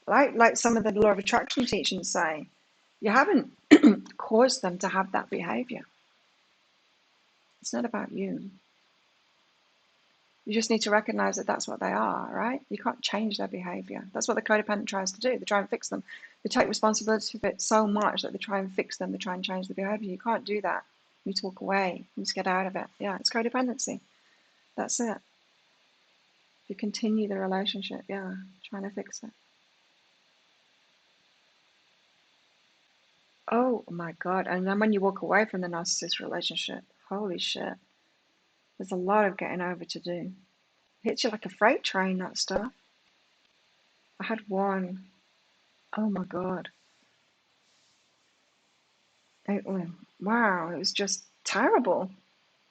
Like some of the law of attraction teachings say, you haven't caused them to have that behavior. It's not about you. You just need to recognize that that's what they are, right? You can't change their behavior. That's what the codependent tries to do. They try and fix them. They take responsibility for it so much that they try and fix them. They try and change the behavior. You can't do that. You need to walk away. You just get out of it. Yeah, it's codependency. That's it. You continue the relationship, yeah, trying to fix it. Oh my God. And then when you walk away from the narcissist relationship, holy shit. There's a lot of getting over to do. It hits you like a freight train, that stuff. I had one. Oh my God. Wow, it was just terrible.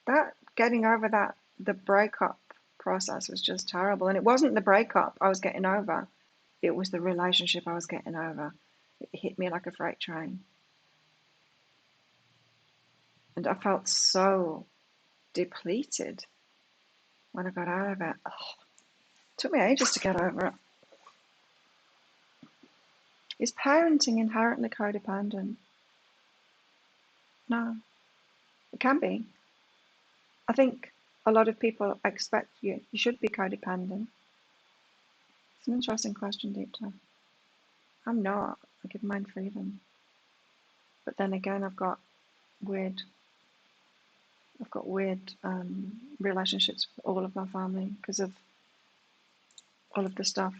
That getting over that, the breakup process was just terrible. And it wasn't the breakup I was getting over. It was the relationship I was getting over. It hit me like a freight train. And I felt so depleted when I got out of it. Oh, it took me ages to get over it. Is parenting inherently codependent? No, it can be. I think a lot of people expect you should be codependent. It's an interesting question, Deepta. I'm not. I give mine freedom. But then again, I've got weird relationships with all of my family because of all of the stuff.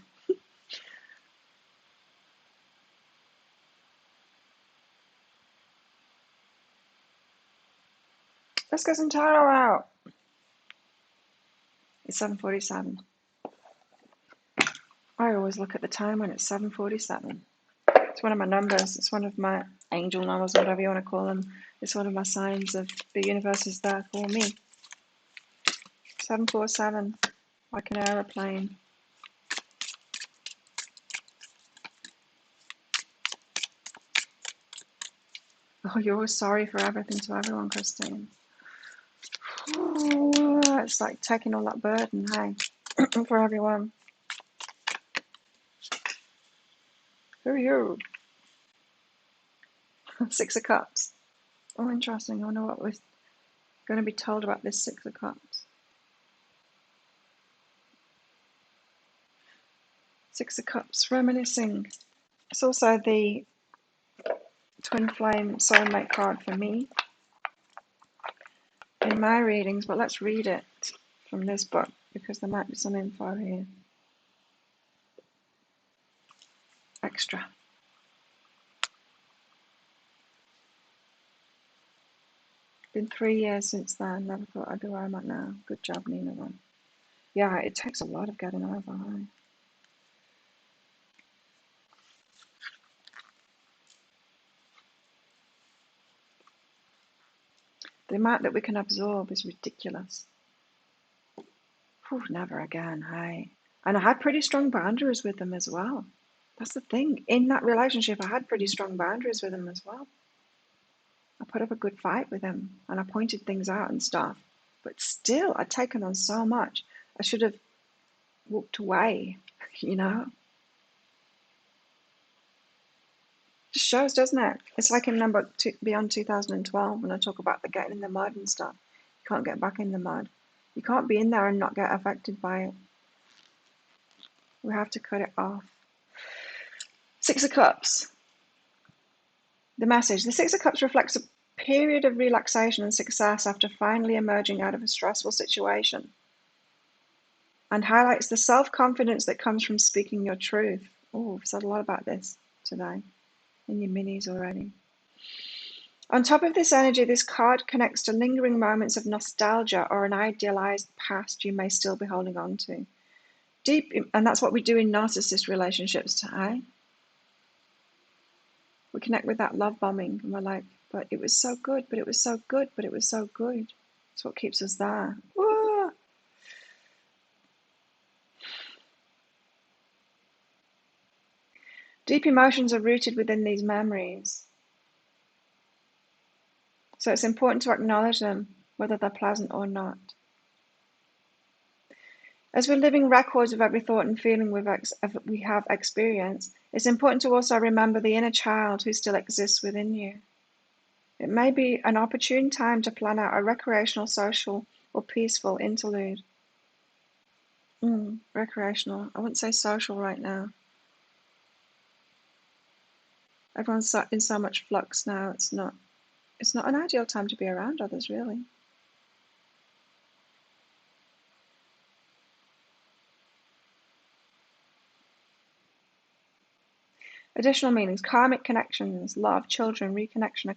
Let's get some tarot out. It's 7:47. I always look at the time when it's 7:47. It's one of my numbers. It's one of my angel numbers, whatever you want to call them. It's one of my signs of the universe is there for me. 747, like an aeroplane. Oh, you're always sorry for everything to everyone, Christine. Oh, it's like taking all that burden, hey, for everyone. Who are you? 6 of Cups. Oh, interesting. I wonder what we're going to be told about this 6 of Cups. 6 of Cups, reminiscing. It's also the Twin Flame Soulmate card for me in my readings, but let's read it from this book because there might be some info here. Extra. Been 3 years since then. Never thought I'd be where I'm at now. Good job, Nina. One. Yeah, it takes a lot of getting over. Right? The amount that we can absorb is ridiculous. Whew, never again, hey. And I had pretty strong boundaries with them as well. That's the thing. In that relationship, I had pretty strong boundaries with them as well. I put up a good fight with him and I pointed things out and stuff. But still, I'd taken on so much. I should have walked away, you know? Just shows, doesn't it? It's like in number two, Beyond 2012 when I talk about the getting in the mud and stuff. You can't get back in the mud. You can't be in there and not get affected by it. We have to cut it off. Six of Cups. The message. The Six of Cups reflects a period of relaxation and success after finally emerging out of a stressful situation, and highlights the self-confidence that comes from speaking your truth. Oh, I've said a lot about this today in your minis already. On top of this energy, this card connects to lingering moments of nostalgia or an idealized past you may still be holding on to. Deep, and that's what we do in narcissist relationships today. We connect with that love bombing and we're like, but it was so good, but it was so good, but it was so good. It's what keeps us there. Whoa. Deep emotions are rooted within these memories. So it's important to acknowledge them, whether they're pleasant or not. As we're living records of every thought and feeling we have experienced, it's important to also remember the inner child who still exists within you. It may be an opportune time to plan out a recreational, social, or peaceful interlude. Recreational. I wouldn't say social right now. Everyone's in so much flux now. It's not an ideal time to be around others, really. Additional meanings: karmic connections, love, children, reconnection,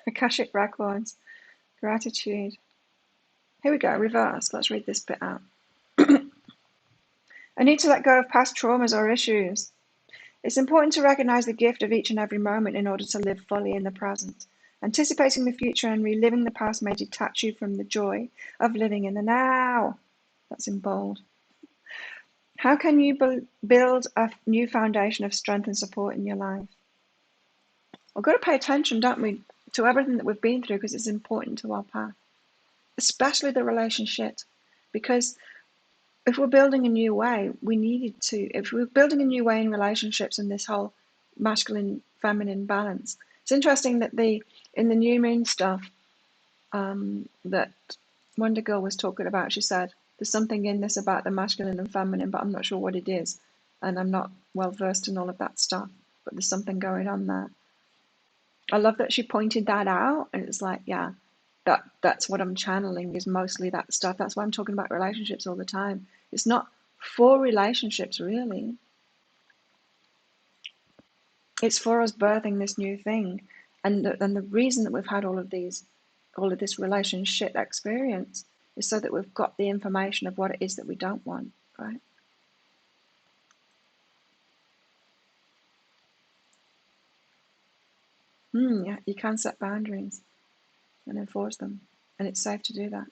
Akashic records, gratitude. Here we go, reverse. Let's read this bit out. I need to let go of past traumas or issues. It's important to recognize the gift of each and every moment in order to live fully in the present. Anticipating the future and reliving the past may detach you from the joy of living in the now. That's in bold. How can you build a new foundation of strength and support in your life? We've got to pay attention, don't we, to everything that we've been through, because it's important to our path, especially the relationship. Because if we're building a new way, if we're building a new way in relationships and this whole masculine, feminine balance. It's interesting that in the new moon stuff that Wonder Girl was talking about, she said, there's something in this about the masculine and feminine, but I'm not sure what it is. And I'm not well versed in all of that stuff, but there's something going on there. I love that she pointed that out, and it's like, yeah, that's what I'm channeling, is mostly that stuff. That's why I'm talking about relationships all the time. It's not for relationships, really. It's for us birthing this new thing. And the reason that we've had all of this relationship experience is so that we've got the information of what it is that we don't want, right? Yeah, you can set boundaries and enforce them, and it's safe to do that.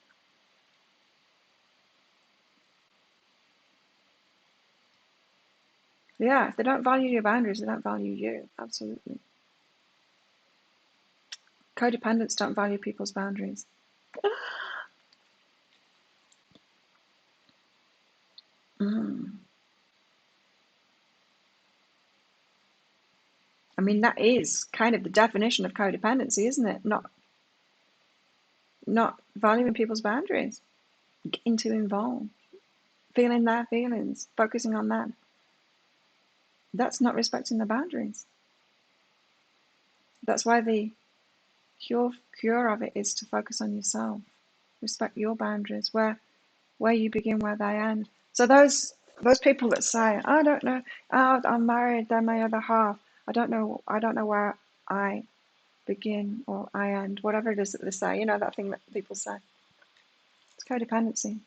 Yeah, if they don't value your boundaries, they don't value you. Absolutely. Codependents don't value people's boundaries. I mean, that is kind of the definition of codependency, isn't it? Not valuing people's boundaries, getting too involved, feeling their feelings, focusing on them. That's not respecting the boundaries. That's why the cure of it is to focus on yourself, respect your boundaries, where you begin, where they end. So those people that say, I don't know, I'm married, they're my other half, I don't know where I begin or I end, whatever it is that they say, you know, that thing that people say. It's codependency.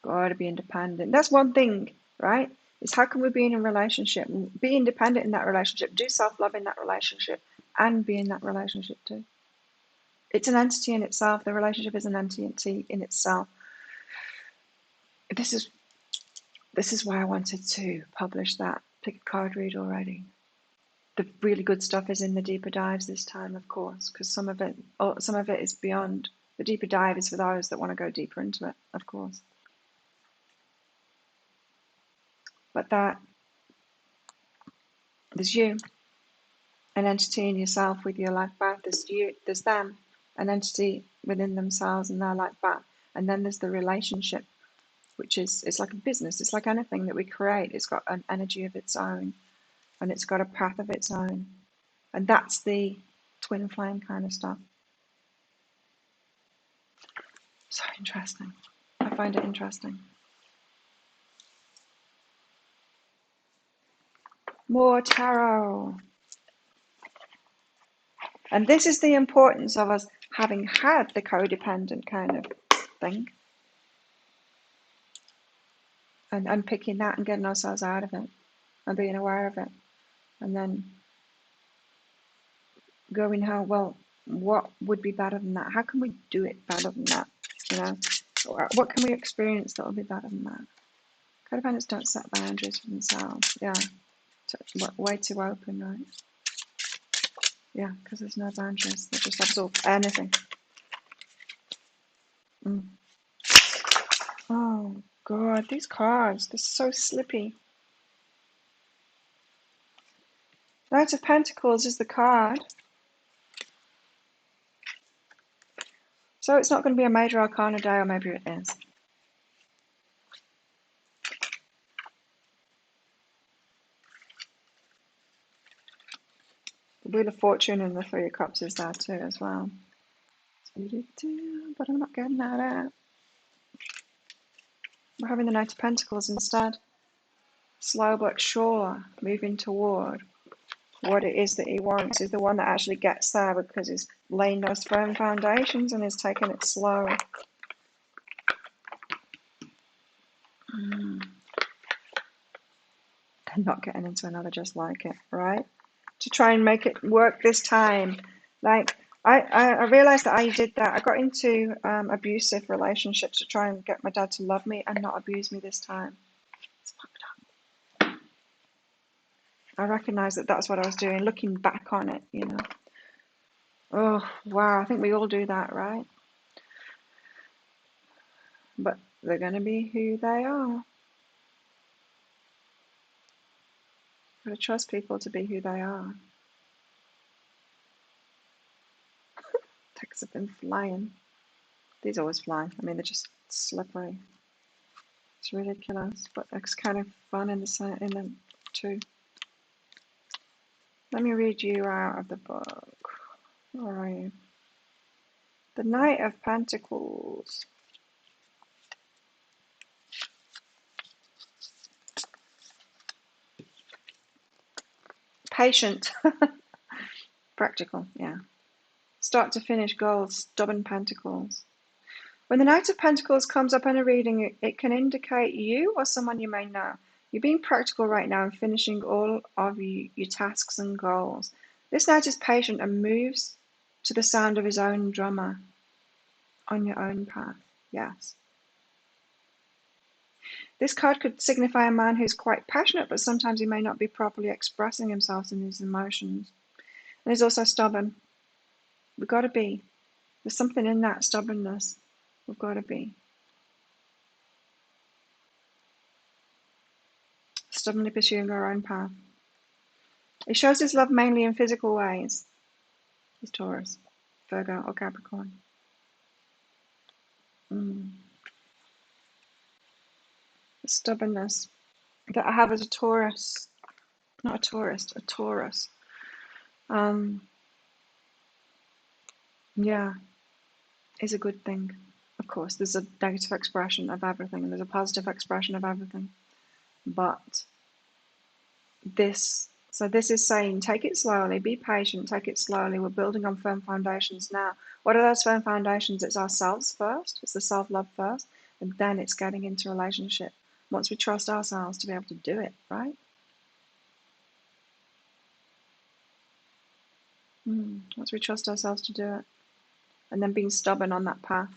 Got to be independent. That's one thing, right? Is how can we be in a relationship, be independent in that relationship, do self-love in that relationship, and be in that relationship too. It's an entity in itself. The relationship is an entity in itself. This is This is why I wanted to publish that pick a card read already. The really good stuff is in the deeper dives this time, of course, because some of it is beyond. The deeper dive is for those that want to go deeper into it, of course. But there's you, an entity in yourself with your life path. There's you, there's them, an entity within themselves and their life path. And then there's the relationship, which is, it's like a business. It's like anything that we create. It's got an energy of its own, and it's got a path of its own. And that's the twin flame kind of stuff. So interesting. I find it interesting. More tarot. And this is the importance of us having had the codependent kind of thing. And picking that and getting ourselves out of it. And being aware of it. And then going, how, well, what would be better than that? How can we do it better than that? You know, what can we experience that will be better than that? Codependents don't set boundaries for themselves. Yeah, way too open, right? Yeah, because there's no boundaries. They just absorb anything. Oh God, these cards, they're so slippy. Knight of Pentacles is the card. So it's not going to be a major arcana day, or maybe it is. The Wheel of Fortune and the Three of Cups is there too as well. But I'm not getting that out. We're having the Knight of Pentacles instead. Slow but sure, moving toward what it is that he wants. Is the one that actually gets there because he's laying those firm foundations and is taking it slow. And not getting into another just like it, right? To try and make it work this time. Like, I realized that I did that. I got into abusive relationships to try and get my dad to love me and not abuse me this time. It's fucked up. I recognize that that's what I was doing, looking back on it, you know. Oh, wow, I think we all do that, right? But they're going to be who they are. Gotta trust people to be who they are. Texts have been flying. These always fly. I mean, they're just slippery. It's ridiculous, but it's kind of fun in the too. Let me read you out of the book. Where are you? The Knight of Pentacles. Patient. Practical, yeah. Start to finish goals, stubborn pentacles. When the Knight of Pentacles comes up in a reading, it can indicate you or someone you may know. You're being practical right now and finishing all of your tasks and goals. This Knight is patient and moves to the sound of his own drummer on your own path. Yes. This card could signify a man who's quite passionate, but sometimes he may not be properly expressing himself in his emotions. And he's also stubborn. We've got to be. There's something in that stubbornness. We've got to be. Stubbornly pursuing our own path. He shows his love mainly in physical ways. He's Taurus, Virgo, or Capricorn. The stubbornness that I have as a Taurus. Not a tourist, a Taurus. Yeah, is a good thing. Of course, there's a negative expression of everything and there's a positive expression of everything. But this is saying, take it slowly, be patient, take it slowly. We're building on firm foundations now. What are those firm foundations? It's ourselves first. It's the self-love first. And then it's getting into relationship. Once we trust ourselves to be able to do it, right? Once we trust ourselves to do it. And then being stubborn on that path.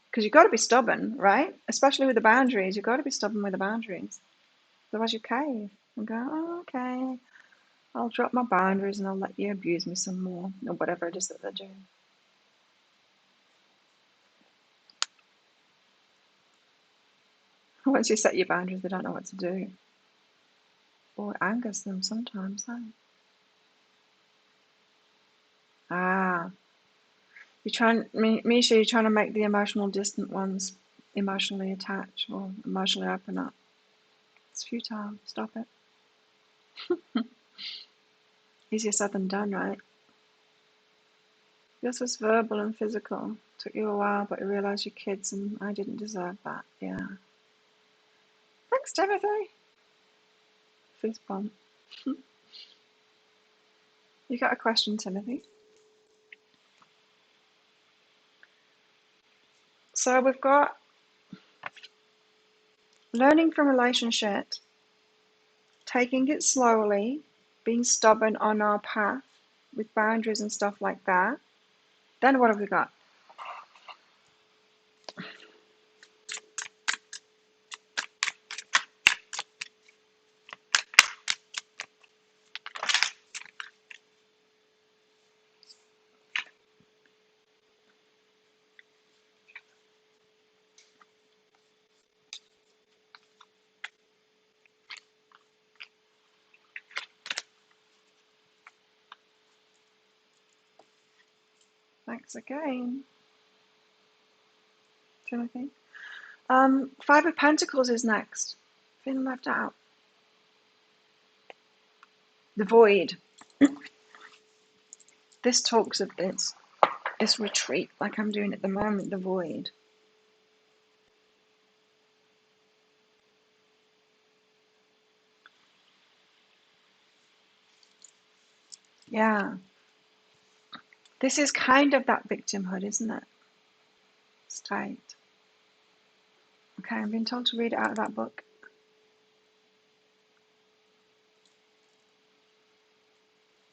Because you've got to be stubborn, right? Especially with the boundaries. You've got to be stubborn with the boundaries. Otherwise you cave and go, oh, okay, I'll drop my boundaries and I'll let you abuse me some more, or whatever it is that they're doing. Once you set your boundaries, they don't know what to do. Or it angers them sometimes, huh? Ah, Misha, you're trying to make the emotional distant ones emotionally attach or emotionally open up. It's futile. Stop it. Easier said than done, right? This was verbal and physical. Took you a while, but you realised you're kids and I didn't deserve that. Yeah. Thanks, Timothy. Fist bump. You got a question, Timothy? So we've got learning from relationship, taking it slowly, being stubborn on our path with boundaries and stuff like that. Then what have we got? Thanks again, Timothy. Five of Pentacles is next. Feeling left out. The void. This talks of this retreat, like I'm doing at the moment, the void. Yeah. This is kind of that victimhood, isn't it? State. Okay, I'm being told to read it out of that book.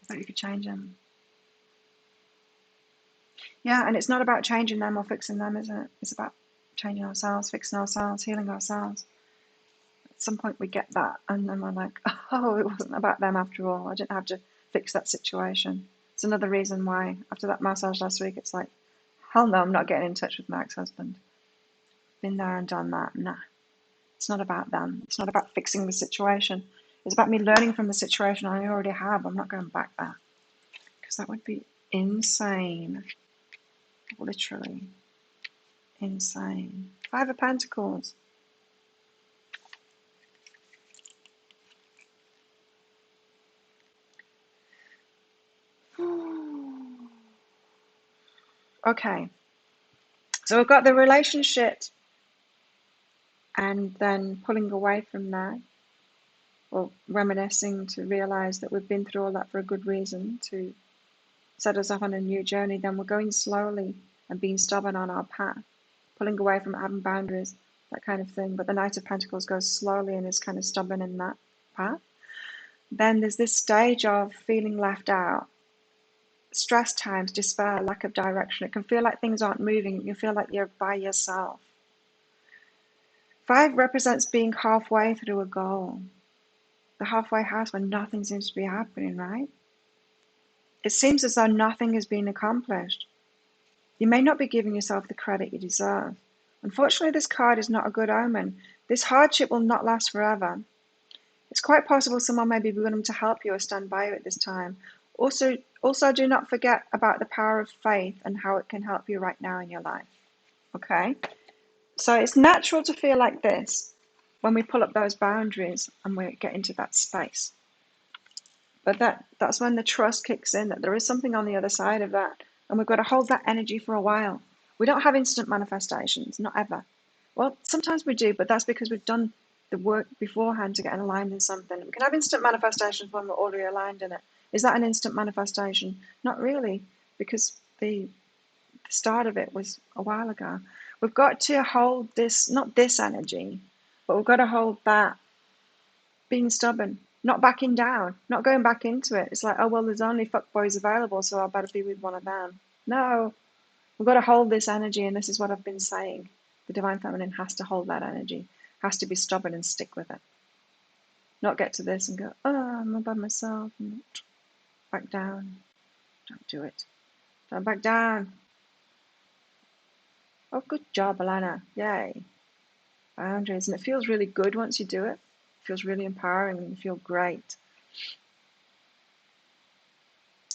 I thought you could change them. Yeah, and it's not about changing them or fixing them, is it? It's about changing ourselves, fixing ourselves, healing ourselves. At some point we get that, and then we're like, oh, it wasn't about them after all. I didn't have to fix that situation. It's another reason why, after that massage last week, it's like, hell no, I'm not getting in touch with my ex-husband. Been there and done that. Nah, it's not about them. It's not about fixing the situation. It's about me learning from the situation I already have. I'm not going back there. Because that would be insane. Literally insane. Five of Pentacles. Okay. So we've got the relationship and then pulling away from that, or reminiscing to realize that we've been through all that for a good reason, to set us off on a new journey. Then we're going slowly and being stubborn on our path, pulling away from having boundaries, that kind of thing. But the Knight of Pentacles goes slowly and is kind of stubborn in that path. Then there's this stage of feeling left out, stress times, despair, lack of direction. It can feel like things aren't moving. You can feel like you're by yourself. Five represents being halfway through a goal. The halfway house when nothing seems to be happening, right? It seems as though nothing is being accomplished. You may not be giving yourself the credit you deserve. Unfortunately, this card is not a good omen. This hardship will not last forever. It's quite possible someone may be willing to help you or stand by you at this time. Also, do not forget about the power of faith and how it can help you right now in your life. Okay? So it's natural to feel like this when we pull up those boundaries and we get into that space. But that's when the trust kicks in, that there is something on the other side of that. And we've got to hold that energy for a while. We don't have instant manifestations, not ever. Well, sometimes we do, but that's because we've done the work beforehand to get aligned in something. We can have instant manifestations when we're already aligned in it. Is that an instant manifestation? Not really, because the start of it was a while ago. We've got to hold this, not this energy, but we've got to hold that being stubborn, not backing down, not going back into it. It's like, oh, well, there's only fuckboys available, so I better be with one of them. No, we've got to hold this energy, and this is what I've been saying. The Divine Feminine has to hold that energy, has to be stubborn and stick with it. Not get to this and go, oh, I'm all by myself, and back down. Don't do it. Don't back down. Oh, good job, Alana. Yay. Boundaries. And it feels really good once you do it. It feels really empowering and you feel great.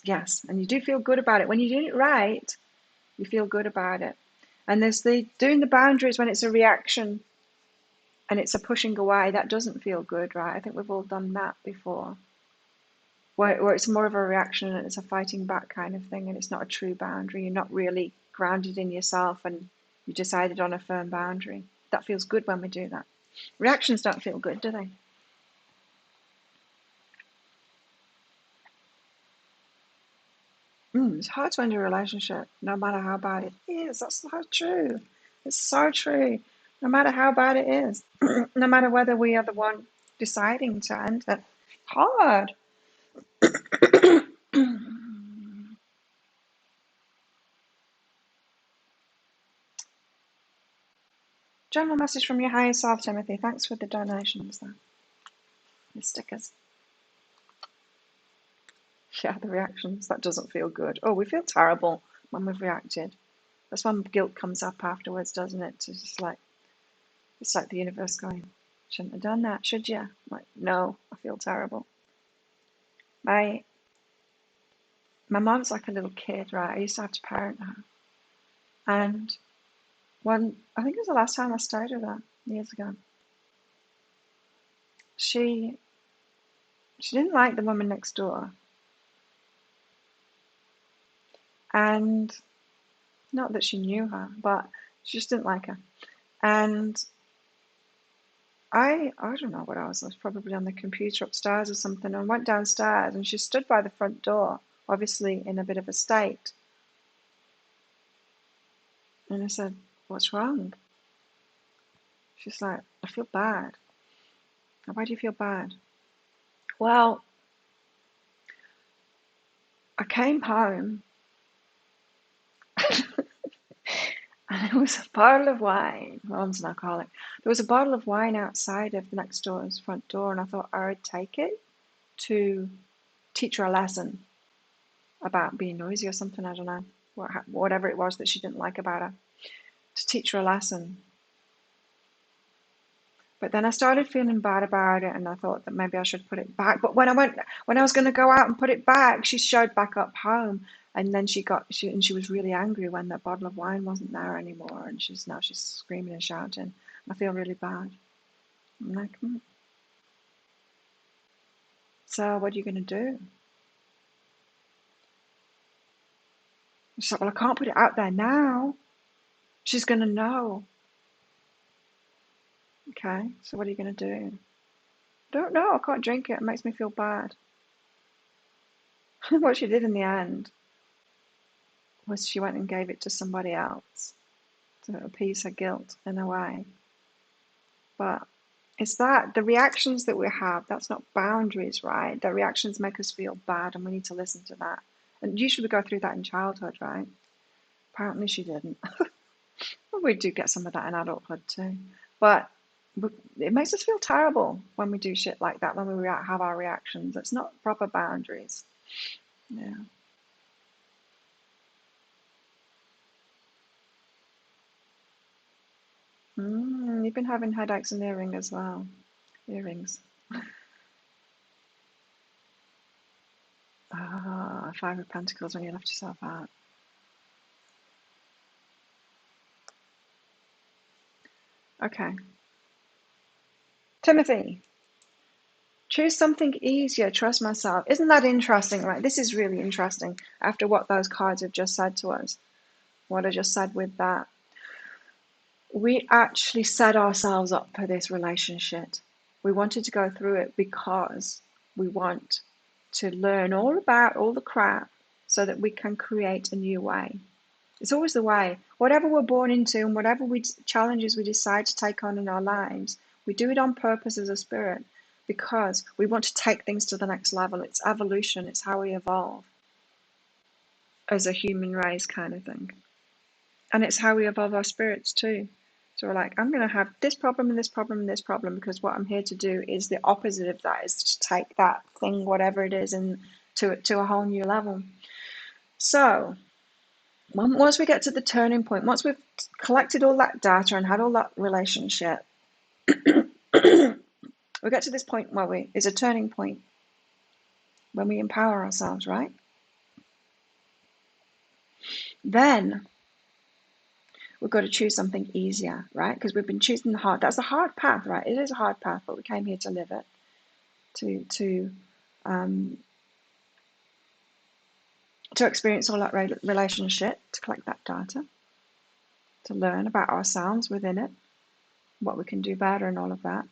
Yes, and you do feel good about it. When you're doing it right, you feel good about it. And there's the doing the boundaries when it's a reaction and it's a pushing away. That doesn't feel good, right? I think we've all done that before. Where it's more of a reaction and it's a fighting back kind of thing and it's not a true boundary. You're not really grounded in yourself and you decided on a firm boundary. That feels good when we do that. Reactions don't feel good, do they? It's hard to end a relationship, no matter how bad it is. That's so true. It's so true. No matter how bad it is, no matter whether we are the one deciding to end it. Hard. General message from your higher self, Timothy. Thanks for the donations, though. The stickers. Yeah, the reactions. That doesn't feel good. Oh, we feel terrible when we've reacted. That's when guilt comes up afterwards, doesn't it? It's like the universe going, shouldn't have done that, should you? I'm like, no, I feel terrible. My mom's like a little kid, right? I used to have to parent her. And I think it was the last time I stayed with her, years ago, she didn't like the woman next door. And not that she knew her, but she just didn't like her. And I don't know what I was probably on the computer upstairs or something, and went downstairs and she stood by the front door, obviously in a bit of a state. And I said, what's wrong? She's like, I feel bad. Why do you feel bad? Well, I came home and there was a bottle of wine. My mom's an alcoholic. There was a bottle of wine outside of the next door's front door, and I thought I would take it to teach her a lesson about being noisy or something. I don't know, whatever it was that she didn't like about her, to teach her a lesson. But then I started feeling bad about it, and I thought that maybe I should put it back. But when I was going to go out and put it back, she showed back up home, and then she was really angry when that bottle of wine wasn't there anymore, and she's screaming and shouting. I feel really bad. I'm like, so what are you going to do? She's like, well, I can't put it out there now. She's going to know. Okay, so what are you going to do? Don't know. I can't drink it. It makes me feel bad. What she did in the end was she went and gave it to somebody else to appease her guilt in a way. But it's that the reactions that we have, that's not boundaries, right? The reactions make us feel bad and we need to listen to that. And usually we go through that in childhood, right? Apparently she didn't. We do get some of that in adulthood too. But it makes us feel terrible when we do shit like that, when we have our reactions. It's not proper boundaries. Yeah. You've been having headaches and earring as well. Earrings. Five of Pentacles when you left yourself out. Okay. Timothy, choose something easier, trust myself. Isn't that interesting, right? This is really interesting after what those cards have just said to us. What I just said with that. We actually set ourselves up for this relationship. We wanted to go through it because we want to learn all about all the crap so that we can create a new way. It's always the way. Whatever we're born into and whatever challenges we decide to take on in our lives, we do it on purpose as a spirit because we want to take things to the next level. It's evolution. It's how we evolve as a human race kind of thing. And it's how we evolve our spirits too. So we're like, I'm going to have this problem and this problem and this problem, because what I'm here to do is the opposite of that, is to take that thing, whatever it is, and to a whole new level. So once we get to the turning point, once we've collected all that data and had all that relationship, we get to this point where is a turning point when we empower ourselves, right? Then we've got to choose something easier, right? Because we've been choosing the hard. That's a hard path, right? It is a hard path, but we came here to live it, to experience all that relationship, to collect that data, to learn about ourselves within it, what we can do better, and all of that.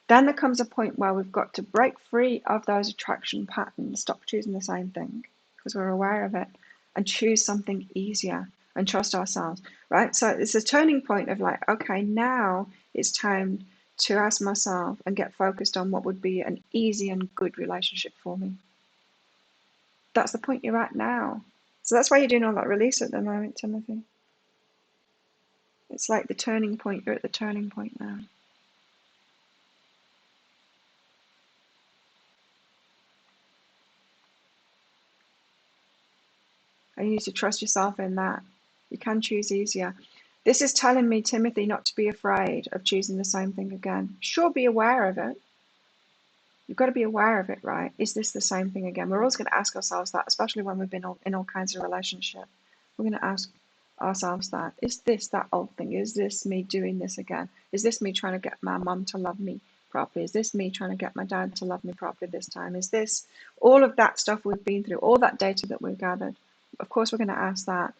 Then there comes a point where we've got to break free of those attraction patterns, stop choosing the same thing because we're aware of it, and choose something easier and trust ourselves, right? So it's a turning point of like, okay, now it's time to ask myself and get focused on what would be an easy and good relationship for me. That's the point you're at now. So that's why you're doing all that release at the moment, Timothy. It's like the turning point. You're at the turning point now. And you need to trust yourself in that. You can choose easier. This is telling me, Timothy, not to be afraid of choosing the same thing again. Sure, be aware of it. You've got to be aware of it, right? Is this the same thing again? We're always going to ask ourselves that, especially when we've been in all kinds of relationships. We're going to ask ourselves that. Is this that old thing? Is this me doing this again? Is this me trying to get my mum to love me properly? Is this me trying to get my dad to love me properly this time? Is this all of that stuff we've been through, all that data that we've gathered? Of course, we're going to ask that.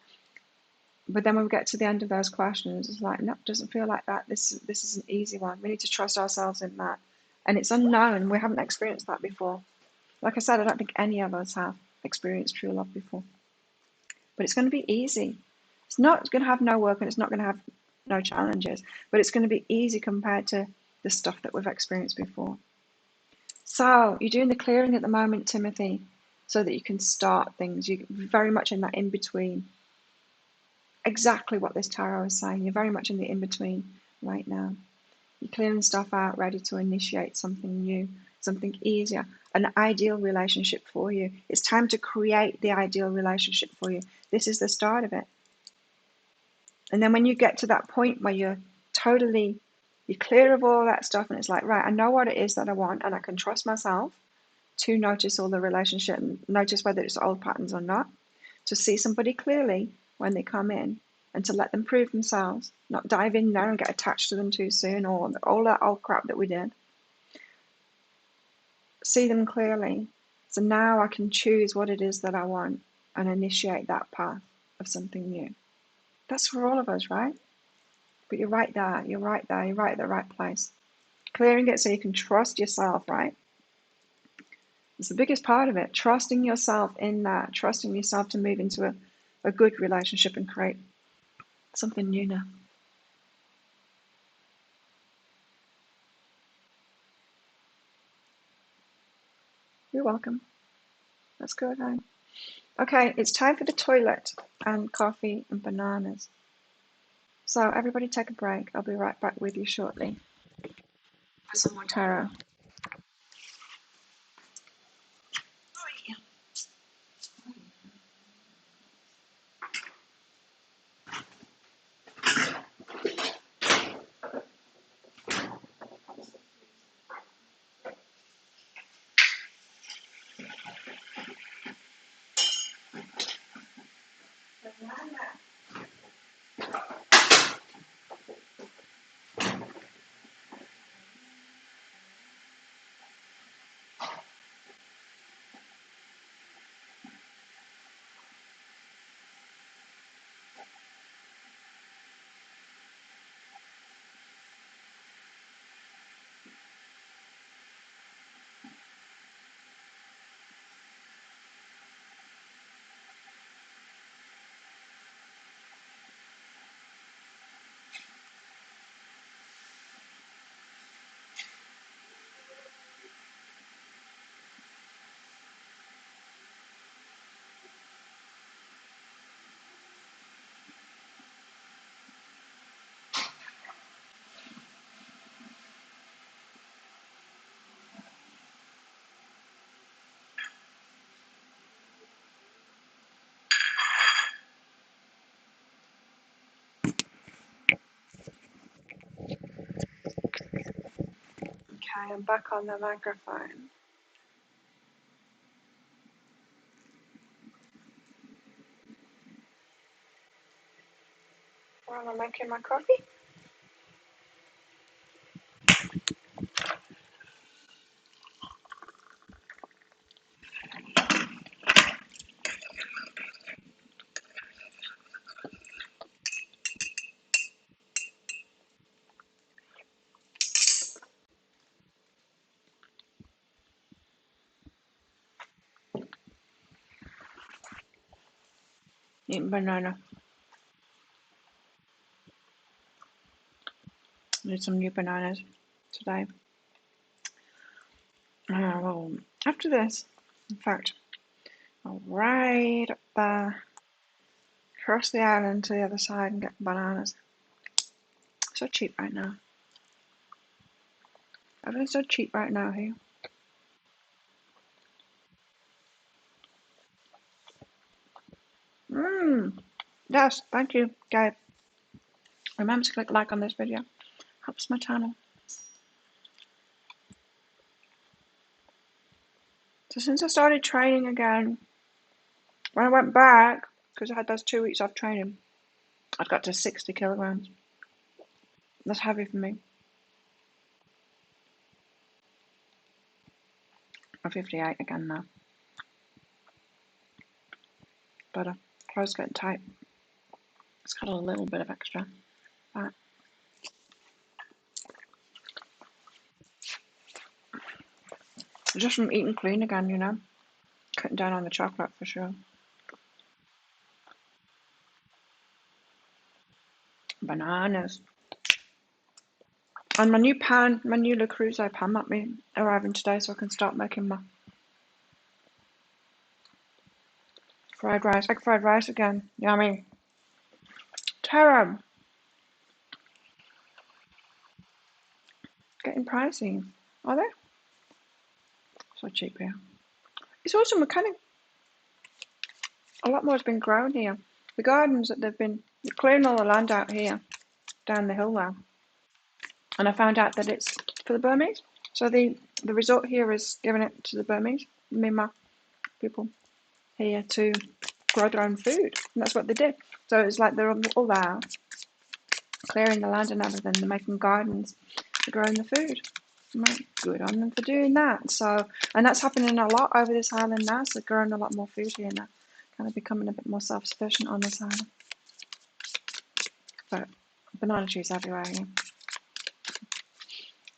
But then when we get to the end of those questions, it's like, no, it doesn't feel like that. This is an easy one. We need to trust ourselves in that. And it's unknown. We haven't experienced that before. Like I said, I don't think any of us have experienced true love before. But it's going to be easy. It's not going to have no work and it's not going to have no challenges. But it's going to be easy compared to the stuff that we've experienced before. So you're doing the clearing at the moment, Timothy, so that you can start things. You're very much in that in-between. Exactly what this tarot is saying. You're very much in the in-between right now. You're clearing stuff out, ready to initiate something new, something easier, an ideal relationship for you. It's time to create the ideal relationship for you. This is the start of it. And then when you get to that point where you're clear of all that stuff and it's like, right, I know what it is that I want and I can trust myself to notice all the relationship, notice whether it's old patterns or not, to see somebody clearly when they come in, and to let them prove themselves, not dive in there and get attached to them too soon, or all that old crap that we did. See them clearly. So now I can choose what it is that I want and initiate that path of something new. That's for all of us, right? But you're right there. You're right there. You're right at the right place. Clearing it so you can trust yourself, right? It's the biggest part of it. Trusting yourself in that. Trusting yourself to move into a good relationship and create something new now. You're welcome. Let's go then. Okay, it's time for the toilet and coffee and bananas. So everybody take a break. I'll be right back with you shortly for some more tarot. I'm back on the microphone. While I'm making my coffee. Eating banana. Need some new bananas today. Well, after this, in fact, I'll ride up there, across the island to the other side and get bananas. So cheap right now. Everything's so cheap right now here. Yes, thank you, guys. Remember to click like on this video. Helps my channel. So since I started training again, when I went back, because I had those 2 weeks off training, I've got to 60 kilograms. That's heavy for me. I'm 58 again now. But clothes getting tight. It's got a little bit of extra fat. Just from eating clean again, you know. Cutting down on the chocolate for sure. Bananas. And my new pan, my new Le Creuset pan might be arriving today, so I can start making my fried rice. Egg fried rice again. Yummy. Tara. Getting pricey. Are they? So cheap here. It's also mechanic. A lot more has been grown here. The gardens that they've been clearing all the land out here, down the hill there. And I found out that it's for the Burmese. So the resort here is giving it to the Burmese, me and my people here, to grow their own food. And that's what they did. So it's like they're all there, clearing the land and everything. They're making gardens, they're growing the food. Right, good on them for doing that. So, and that's happening a lot over this island now. So they're growing a lot more food here now, kind of becoming a bit more self-sufficient on this island. But banana trees everywhere here.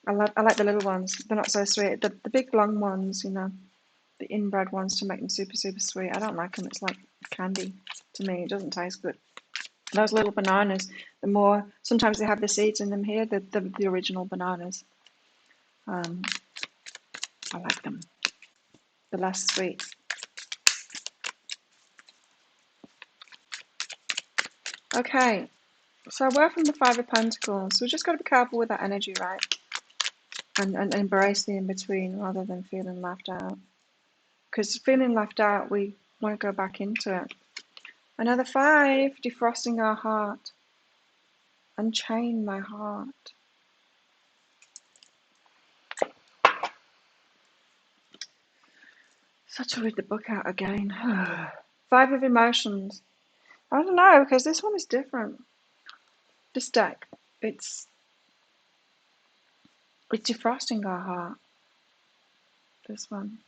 I like the little ones. They're not so sweet. The big long ones, you know, the inbred ones to make them super sweet. I don't like them. It's like candy to me. It doesn't taste good. Those little bananas, the more sometimes they have the seeds in them here. The original bananas. I like them. The less sweet. Okay, so we're from the Five of Pentacles. So we just got to be careful with that energy, right? And embrace the in-between rather than feeling left out. Because feeling left out, we want to go back into it. Another 5, defrosting our heart. Unchain my heart. So to read the book out again. 5 of emotions. I don't know, because this one is different. This deck, it's defrosting our heart. This one.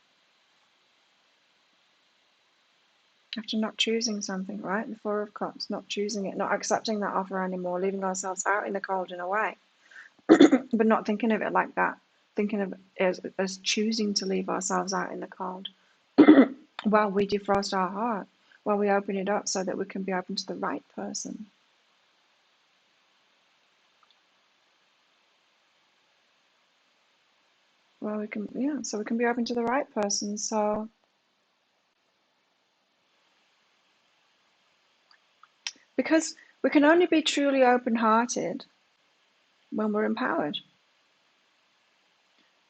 After not choosing something, right? The 4 of Cups, not choosing it, not accepting that offer anymore, leaving ourselves out in the cold in a way. But not thinking of it like that. Thinking of it as choosing to leave ourselves out in the cold. While we defrost our heart. While we open it up so that we can be open to the right person. Well, we can, yeah, so we can be open to the right person. So because we can only be truly open-hearted when we're empowered.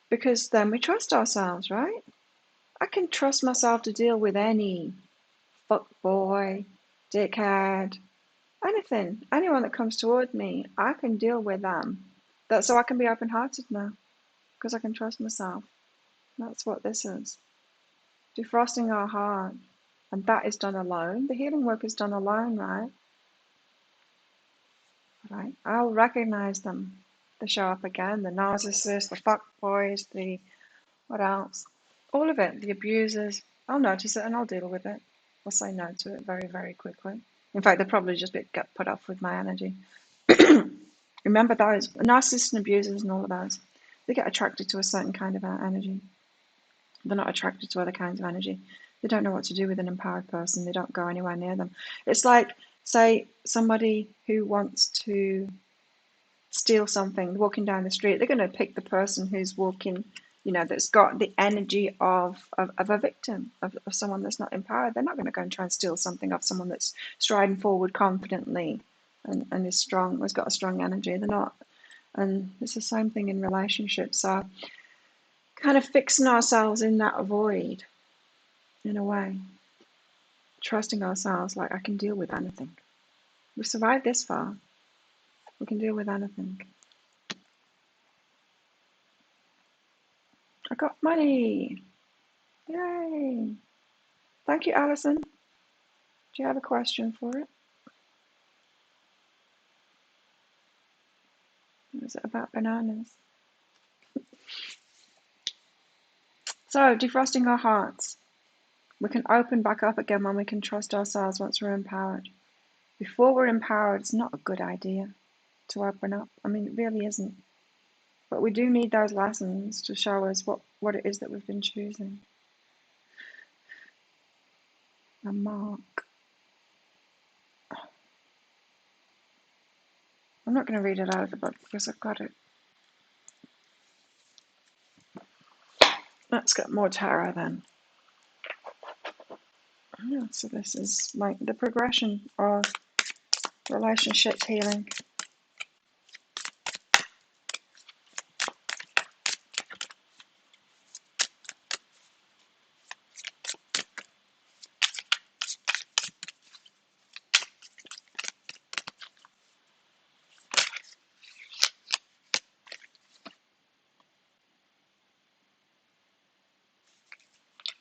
Because then we trust ourselves, right? I can trust myself to deal with any fuckboy, dickhead, anything, anyone that comes toward me. I can deal with them. That's so I can be open-hearted now. because I can trust myself. That's what this is. Defrosting our heart. And that is done alone. The healing work is done alone, right? Right. I'll recognize them. They show up again. The narcissists, the fuckboys, the what else? All of it. The abusers. I'll notice it and I'll deal with it. I'll say no to it very, very quickly. In fact, they'll probably just get put off with my energy. Remember those narcissists and abusers and all of those. They get attracted to a certain kind of energy. They're not attracted to other kinds of energy. They don't know what to do with an empowered person. They don't go anywhere near them. It's like, say, somebody who wants to steal something, walking down the street. They're going to pick the person who's walking, that's got the energy of a victim, of someone that's not empowered. They're not going to go and try and steal something off someone that's striding forward confidently and is strong, has got a strong energy. They're not. And it's the same thing in relationships. So kind of fixing ourselves in that void, in a way. Trusting ourselves, like, I can deal with anything. We've survived this far. We can deal with anything. I got money. Yay. Thank you, Alison. Do you have a question for it? Is it about bananas? So, defrosting our hearts. We can open back up again when we can trust ourselves once we're empowered. Before we're empowered, it's not a good idea to open up. I mean, it really isn't. But we do need those lessons to show us what it is that we've been choosing. A mark. I'm not going to read it out of the book because I've got it. Let's get more tarot then. Yeah, so this is like the progression of relationship healing.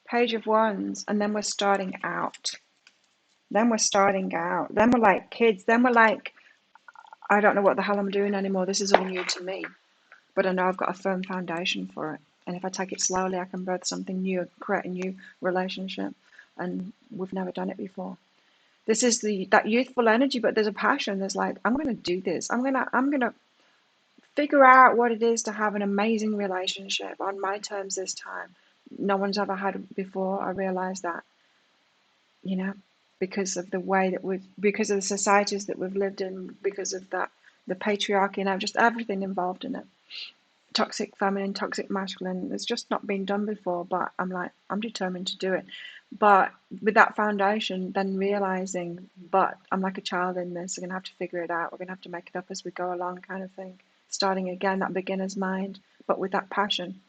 Page of Wands, and then we're starting out. Then we're like kids. Then we're like, I don't know what the hell I'm doing anymore. This is all new to me. But I know I've got a firm foundation for it. And if I take it slowly, I can birth something new, create a new relationship. And we've never done it before. This is that youthful energy, but there's a passion. There's like, I'm going to do this. I'm gonna figure out what it is to have an amazing relationship on my terms this time. No one's ever had it before. I realize that, because of the way that because of the societies that we've lived in, because of that, the patriarchy, and just everything involved in it. Toxic feminine, toxic masculine. It's just not been done before, but I'm determined to do it. But with that foundation, then realizing, but I'm like a child in this. We're going to have to figure it out. We're going to have to make it up as we go along, kind of thing. Starting again, that beginner's mind, but with that passion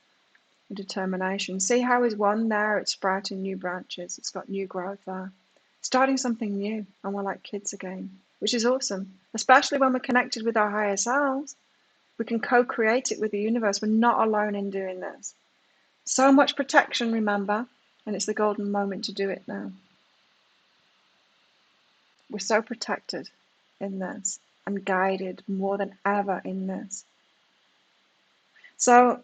and determination. See how is one there? It's sprouting new branches. It's got new growth there. Starting something new, and we're like kids again, which is awesome, especially when we're connected with our higher selves. We can co-create it with the universe. We're not alone in doing this. So much protection, remember, and it's the golden moment to do it now. We're so protected in this and guided more than ever in this. So,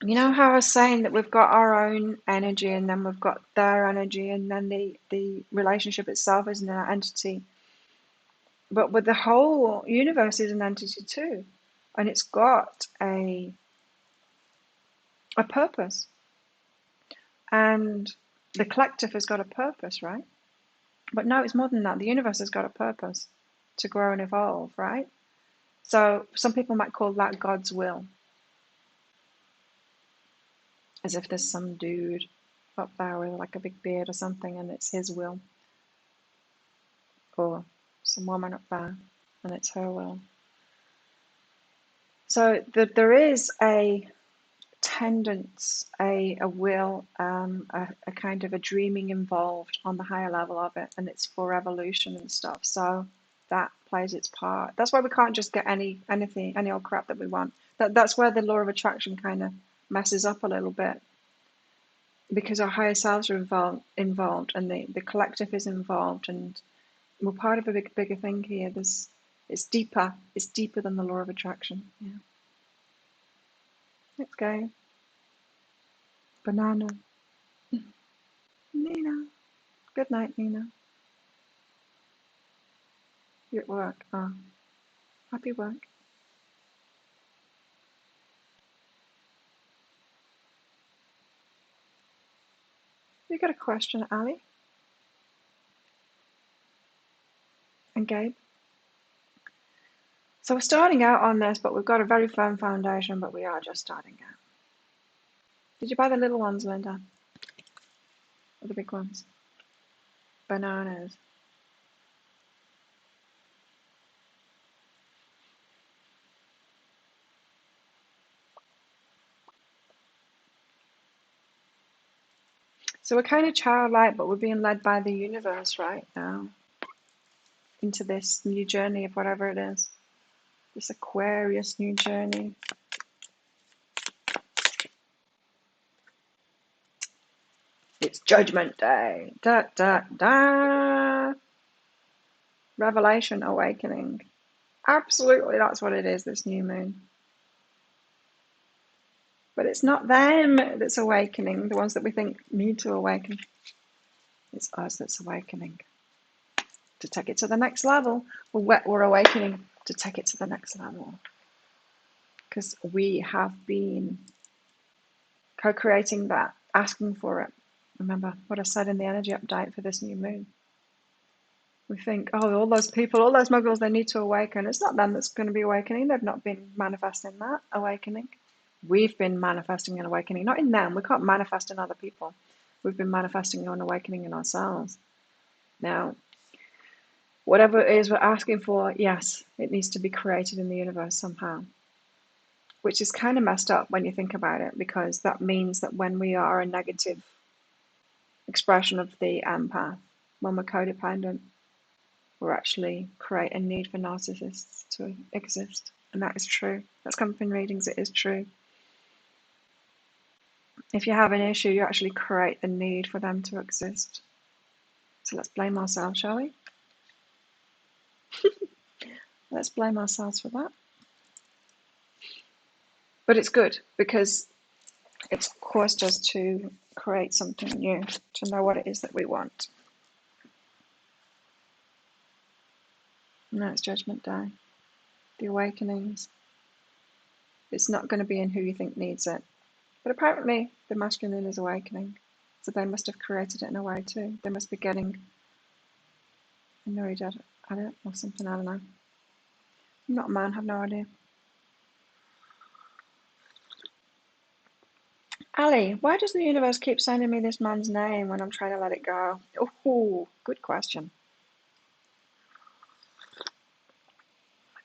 you know how I was saying that we've got our own energy and then we've got their energy, and then the relationship itself is an entity. But with the whole universe is an entity too. And it's got a purpose. And the collective has got a purpose, right? But no, it's more than that. The universe has got a purpose to grow and evolve, right? So some people might call that God's will. As if there's some dude up there with like a big beard or something and it's his will. Or some woman up there and it's her will. So there is a tendance, a will, a kind of a dreaming involved on the higher level of it, and it's for evolution and stuff. So that plays its part. That's why we can't just get anything, any old crap that we want. That's where the law of attraction kind of messes up a little bit, because our higher selves are involved, and the collective is involved, and we're part of a bigger thing here. It's deeper. It's deeper than the law of attraction. Yeah. Let's go. Banana. Nina. Good night, Nina. You're at work. Oh, happy work. You got a question, Ali and Gabe? So we're starting out on this, but we've got a very firm foundation, but we are just starting out. Did you buy the little ones, Linda? Or the big ones? Bananas. So we're kind of childlike, but we're being led by the universe right now into this new journey of whatever it is. This Aquarius new journey. It's Judgment Day. Da, da, da. Revelation, awakening. Absolutely, that's what it is, this new moon. But it's not them that's awakening, the ones that we think need to awaken. It's us that's awakening to take it to the next level. We're awakening to take it to the next level. Because we have been co-creating that, asking for it. Remember what I said in the energy update for this new moon. We think, oh, all those people, all those muggles, they need to awaken. It's not them that's going to be awakening. They've not been manifesting that awakening. We've been manifesting an awakening, not in them. We can't manifest in other people. We've been manifesting an awakening in ourselves. Now, whatever it is we're asking for, yes, it needs to be created in the universe somehow. Which is kind of messed up when you think about it, because that means that when we are a negative expression of the empath, when we're codependent, we're actually create a need for narcissists to exist. And that is true. That's come from readings, it is true. If you have an issue, you actually create the need for them to exist. So let's blame ourselves, shall we? Let's blame ourselves for that. But it's good, because it's caused us to create something new, to know what it is that we want. No, it's Judgment Day. The awakenings. It's not going to be in who you think needs it. But apparently the masculine is awakening. So they must have created it in a way too. They must be getting annoyed at it or something, I don't know. I'm not a man, I have no idea. Ali, why does the universe keep sending me this man's name when I'm trying to let it go? Oh, good question.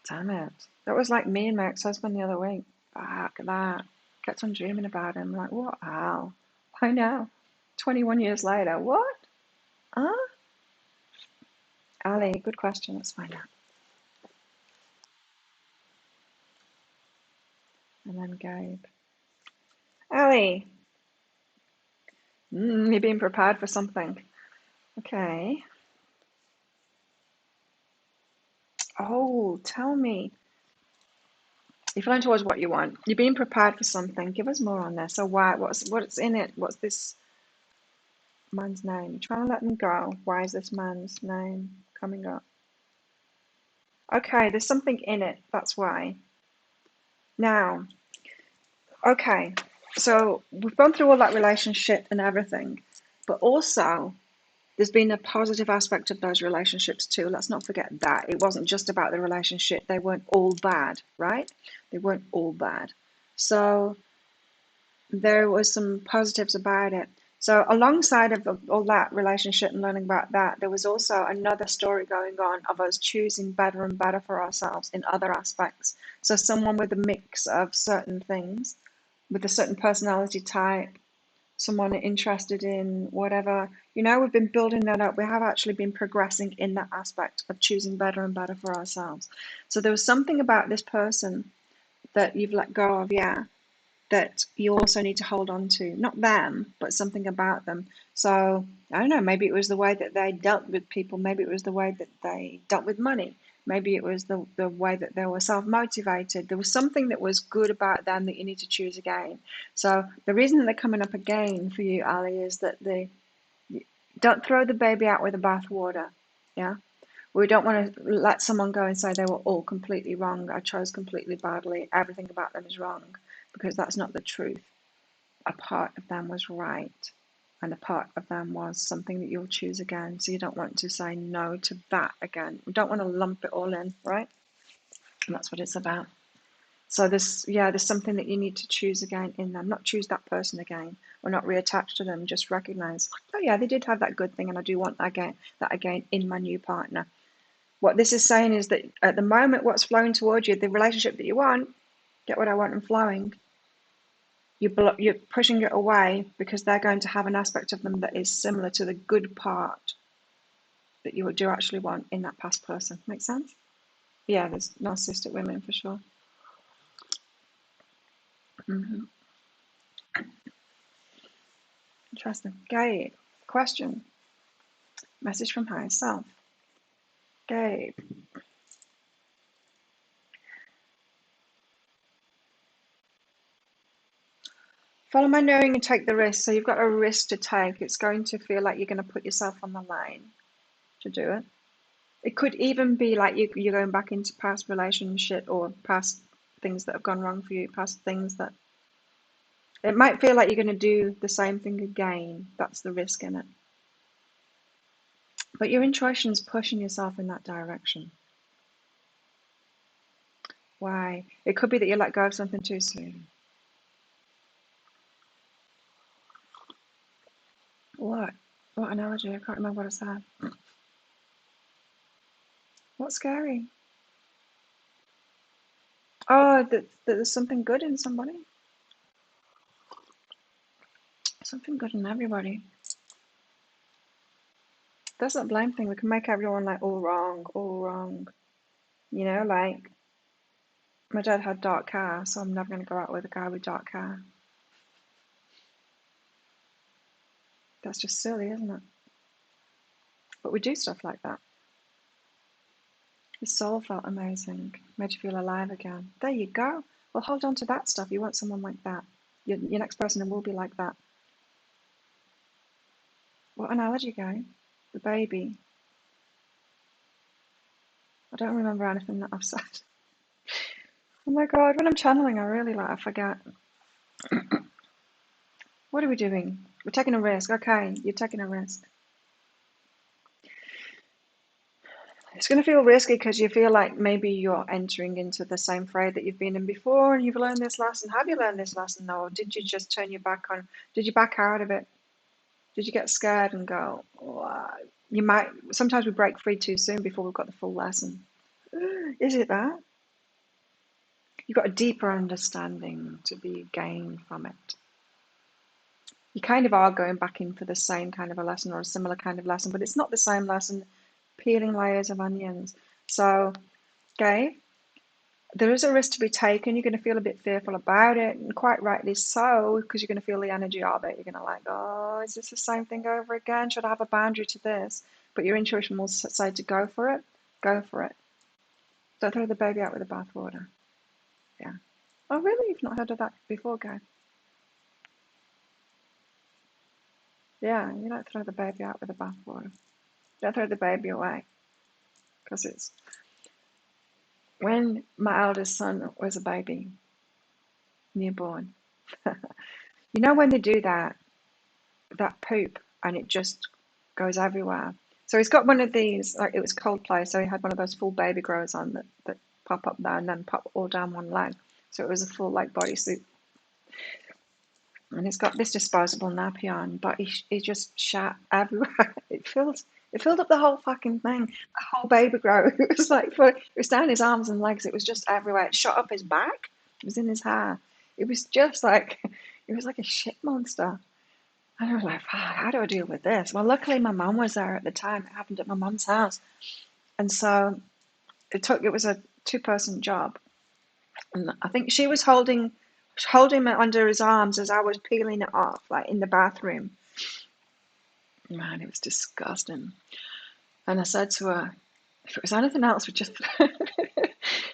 Damn it. That was like me and my ex-husband the other week. Fuck that. Kept on dreaming about him. Like, what? How? I know. 21 years later. What? Huh? Ali, good question. Let's find out. And then Gabe. Ali. You're being prepared for something. Okay. Oh, tell me. You're feeling towards what you want. You're being prepared for something. Give us more on this. So why? What's in it? What's this man's name? You're trying to let them go. Why is this man's name coming up? Okay, there's something in it. That's why. Now, okay. So we've gone through all that relationship and everything, but also there's been a positive aspect of those relationships too. Let's not forget that. It wasn't just about the relationship. They weren't all bad, right? They weren't all bad. So there was some positives about it. So alongside of all that relationship and learning about that, there was also another story going on of us choosing better and better for ourselves in other aspects. So someone with a mix of certain things, with a certain personality type, someone interested in whatever, we've been building that up. We have actually been progressing in that aspect of choosing better and better for ourselves. So there was something about this person that you've let go of, yeah, that you also need to hold on to. Not them, but something about them. So, I don't know, maybe it was the way that they dealt with people. Maybe it was the way that they dealt with money. Maybe it was the way that they were self-motivated. There was something that was good about them that you need to choose again. So the reason that they're coming up again for you, Ali, is that they don't throw the baby out with the bathwater. Yeah. We don't want to let someone go and say they were all completely wrong. I chose completely badly. Everything about them is wrong, because that's not the truth. A part of them was right, and a part of them was something that you'll choose again. So you don't want to say no to that again. You don't want to lump it all in, right? And that's what it's about. So there's something that you need to choose again in them. Not choose that person again, or not reattach to them. Just recognize, oh yeah, they did have that good thing, and I do want that again in my new partner. What this is saying is that at the moment, what's flowing towards you, the relationship that you want, get what I want and flowing, you're pushing it away because they're going to have an aspect of them that is similar to the good part that you do actually want in that past person. Make sense? Yeah, there's narcissistic women for sure. hmm Interesting. Gabe, question. Message from higher self. Gabe. Follow my knowing and take the risk. So you've got a risk to take. It's going to feel like you're going to put yourself on the line to do it. It could even be like you're going back into past relationship or past things that have gone wrong for you, past things that it might feel like you're going to do the same thing again. That's the risk in it. But your intuition's pushing yourself in that direction. Why? It could be that you let go of something too soon. What? What analogy? I can't remember what I said. What's scary? Oh, that there's something good in somebody. Something good in everybody. That's that blame thing. We can make everyone like all wrong, all wrong. You know, like my dad had dark hair, so I'm never going to go out with a guy with dark hair. That's just silly, isn't it? But we do stuff like that. His soul felt amazing, made you feel alive again. There you go. Well, hold on to that stuff. You want someone like that. Your next person will be like that. What analogy, guy? The baby. I don't remember anything that I've said. Oh my God, when I'm channeling, I forget. What are we doing? We're taking a risk. Okay, you're taking a risk. It's going to feel risky because you feel like maybe you're entering into the same fray that you've been in before and you've learned this lesson. Have you learned this lesson, or did you just turn your back on? Did you back out of it? Did you get scared and go, oh, you might, sometimes we break free too soon before we've got the full lesson. Is it that? You've got a deeper understanding to be gained from it. You kind of are going back in for the same kind of a lesson or a similar kind of lesson, but it's not the same lesson, peeling layers of onions. So, okay, there is a risk to be taken. You're going to feel a bit fearful about it, and quite rightly so, because you're going to feel the energy of it. You're going to like, oh, is this the same thing over again? Should I have a boundary to this? But your intuition will say to go for it. Go for it. Don't throw the baby out with the bathwater. Yeah. Oh, really? You've not heard of that before, guy? Yeah, you don't throw the baby out with the bathwater. Don't throw the baby away, because it's when my eldest son was a baby, newborn. You know when they do that poop and it just goes everywhere. So he's got one of these, like it was Coldplay, so he had one of those full baby grows on that pop up there and then pop all down one leg. So it was a full like bodysuit. And he's got this disposable nappy on, but he just shat everywhere. It filled up the whole fucking thing, the whole baby grow. It was like it was down his arms and legs. It was just everywhere. It shot up his back. It was in his hair. It was just like it was like a shit monster. And I was like, how do I deal with this? Well, luckily my mum was there at the time. It happened at my mum's house, and so it was a two-person job. And I think she was holding him under his arms as I was peeling it off, like in the bathroom. Man, it was disgusting. And I said to her, if it was anything else, we just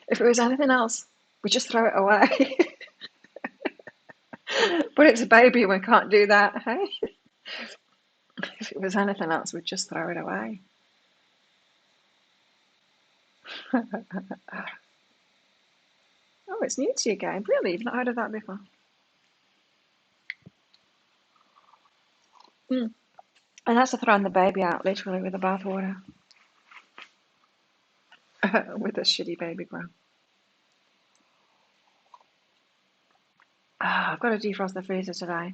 if it was anything else, we just throw it away. But it's a baby, we can't do that, hey? If it was anything else, we'd just throw it away. Oh, it's new to you, Gabe. Really? You've not heard of that before? Mm. And that's for throwing the baby out, literally, with the bathwater. With a shitty baby grow. I've got to defrost the freezer today.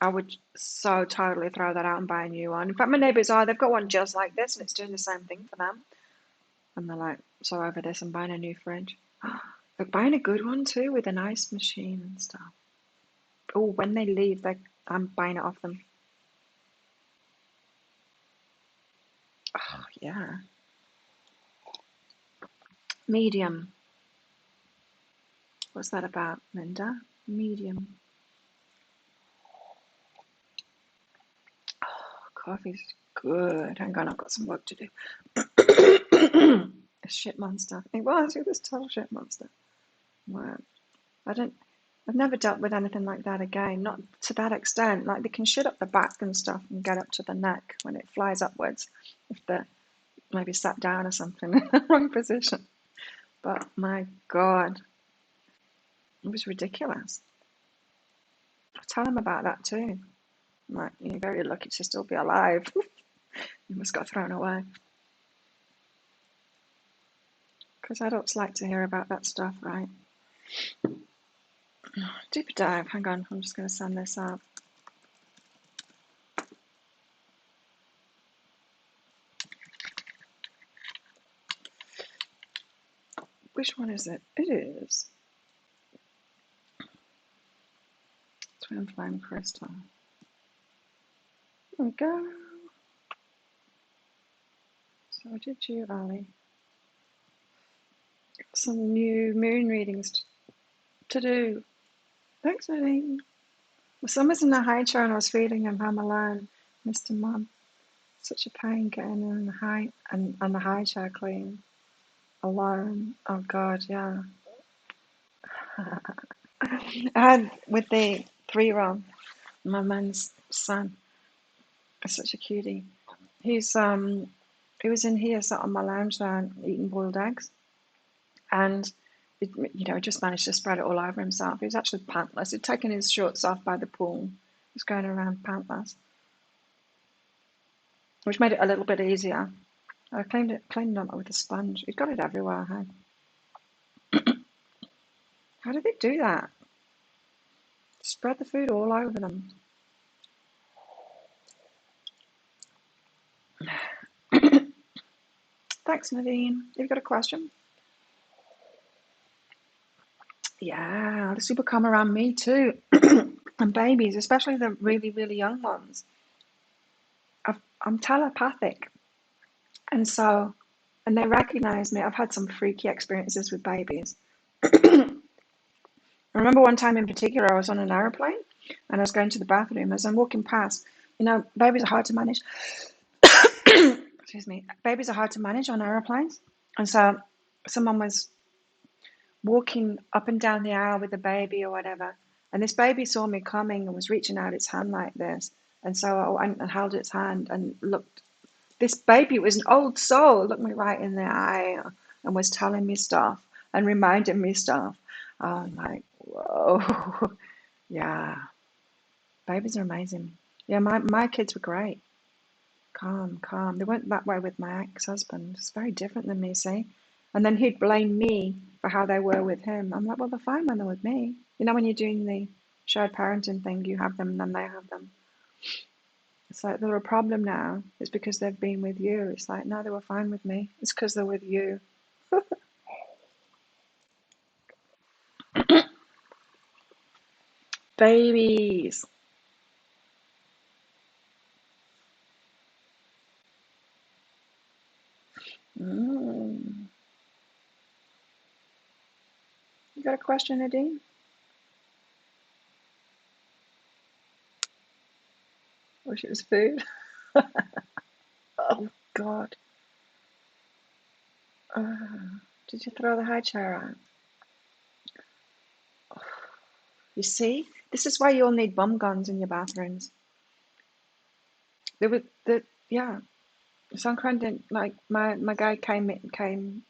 I would so totally throw that out and buy a new one. In fact, my neighbours they've got one just like this and it's doing the same thing for them. And they're like, so over this, I'm buying a new fridge. They're buying a good one too with an ice machine and stuff. Oh, when they leave, I'm buying it off them. Oh, yeah. Medium. What's that about, Linda? Medium. Oh, coffee's good. Hang on, I've got some work to do. A shit monster. It was total shit monster. Wow. I've never dealt with anything like that again. Not to that extent. Like they can shit up the back and stuff and get up to the neck when it flies upwards. If they're maybe sat down or something in the wrong position. But my God, it was ridiculous. I tell them about that too. I'm like, you're very lucky to still be alive. You must got thrown away. Because adults like to hear about that stuff, right? Deeper dive. Hang on, I'm just going to send this out. Which one is it? It is Twin Flame Crystal. There we go. So did you, Ali? Some new moon readings to do. Thanks, Nadine. For some reason, the high chair and I was feeling him. I'm alone, Mr. Mum. Such a pain getting in the high and the high chair clean. Alone. Oh God, yeah. I had with the 3-year-old, my man's son. Such a cutie. He's he was in here, sat on my lounge there, eating boiled eggs, and just managed to spread it all over himself. He was actually pantless. He'd taken his shorts off by the pool. He was going around pantless, which made it a little bit easier. I cleaned it up with a sponge. He'd got it everywhere. Hey? How did they do that? Spread the food all over them. Thanks, Nadine. You've got a question? Yeah, the super come around me too. And babies, especially the really, really young ones. I'm telepathic. And they recognize me. I've had some freaky experiences with babies. I remember one time in particular, I was on an aeroplane and I was going to the bathroom. As I'm walking past, babies are hard to manage. Excuse me. Babies are hard to manage on aeroplanes. And so someone was walking up and down the aisle with a baby or whatever. And this baby saw me coming and was reaching out its hand like this. And so I went and held its hand and looked. This baby was an old soul, looked me right in the eye and was telling me stuff and reminding me stuff. I'm like, whoa. Yeah. Babies are amazing. Yeah, my kids were great. Calm. They weren't that way with my ex-husband. It's very different than me, see? And then he'd blame me for how they were with him. I'm like, well, they're fine when they're with me. When you're doing the shared parenting thing, you have them and then they have them. It's like they're a problem now. It's because they've been with you. It's like, no, they were fine with me. It's because they're with you. Babies. You got a question, Nadine? Wish it was food. Oh, God. Did you throw the high chair out? You see? This is why you all need bum guns in your bathrooms. Yeah. Some kind of, like, my guy came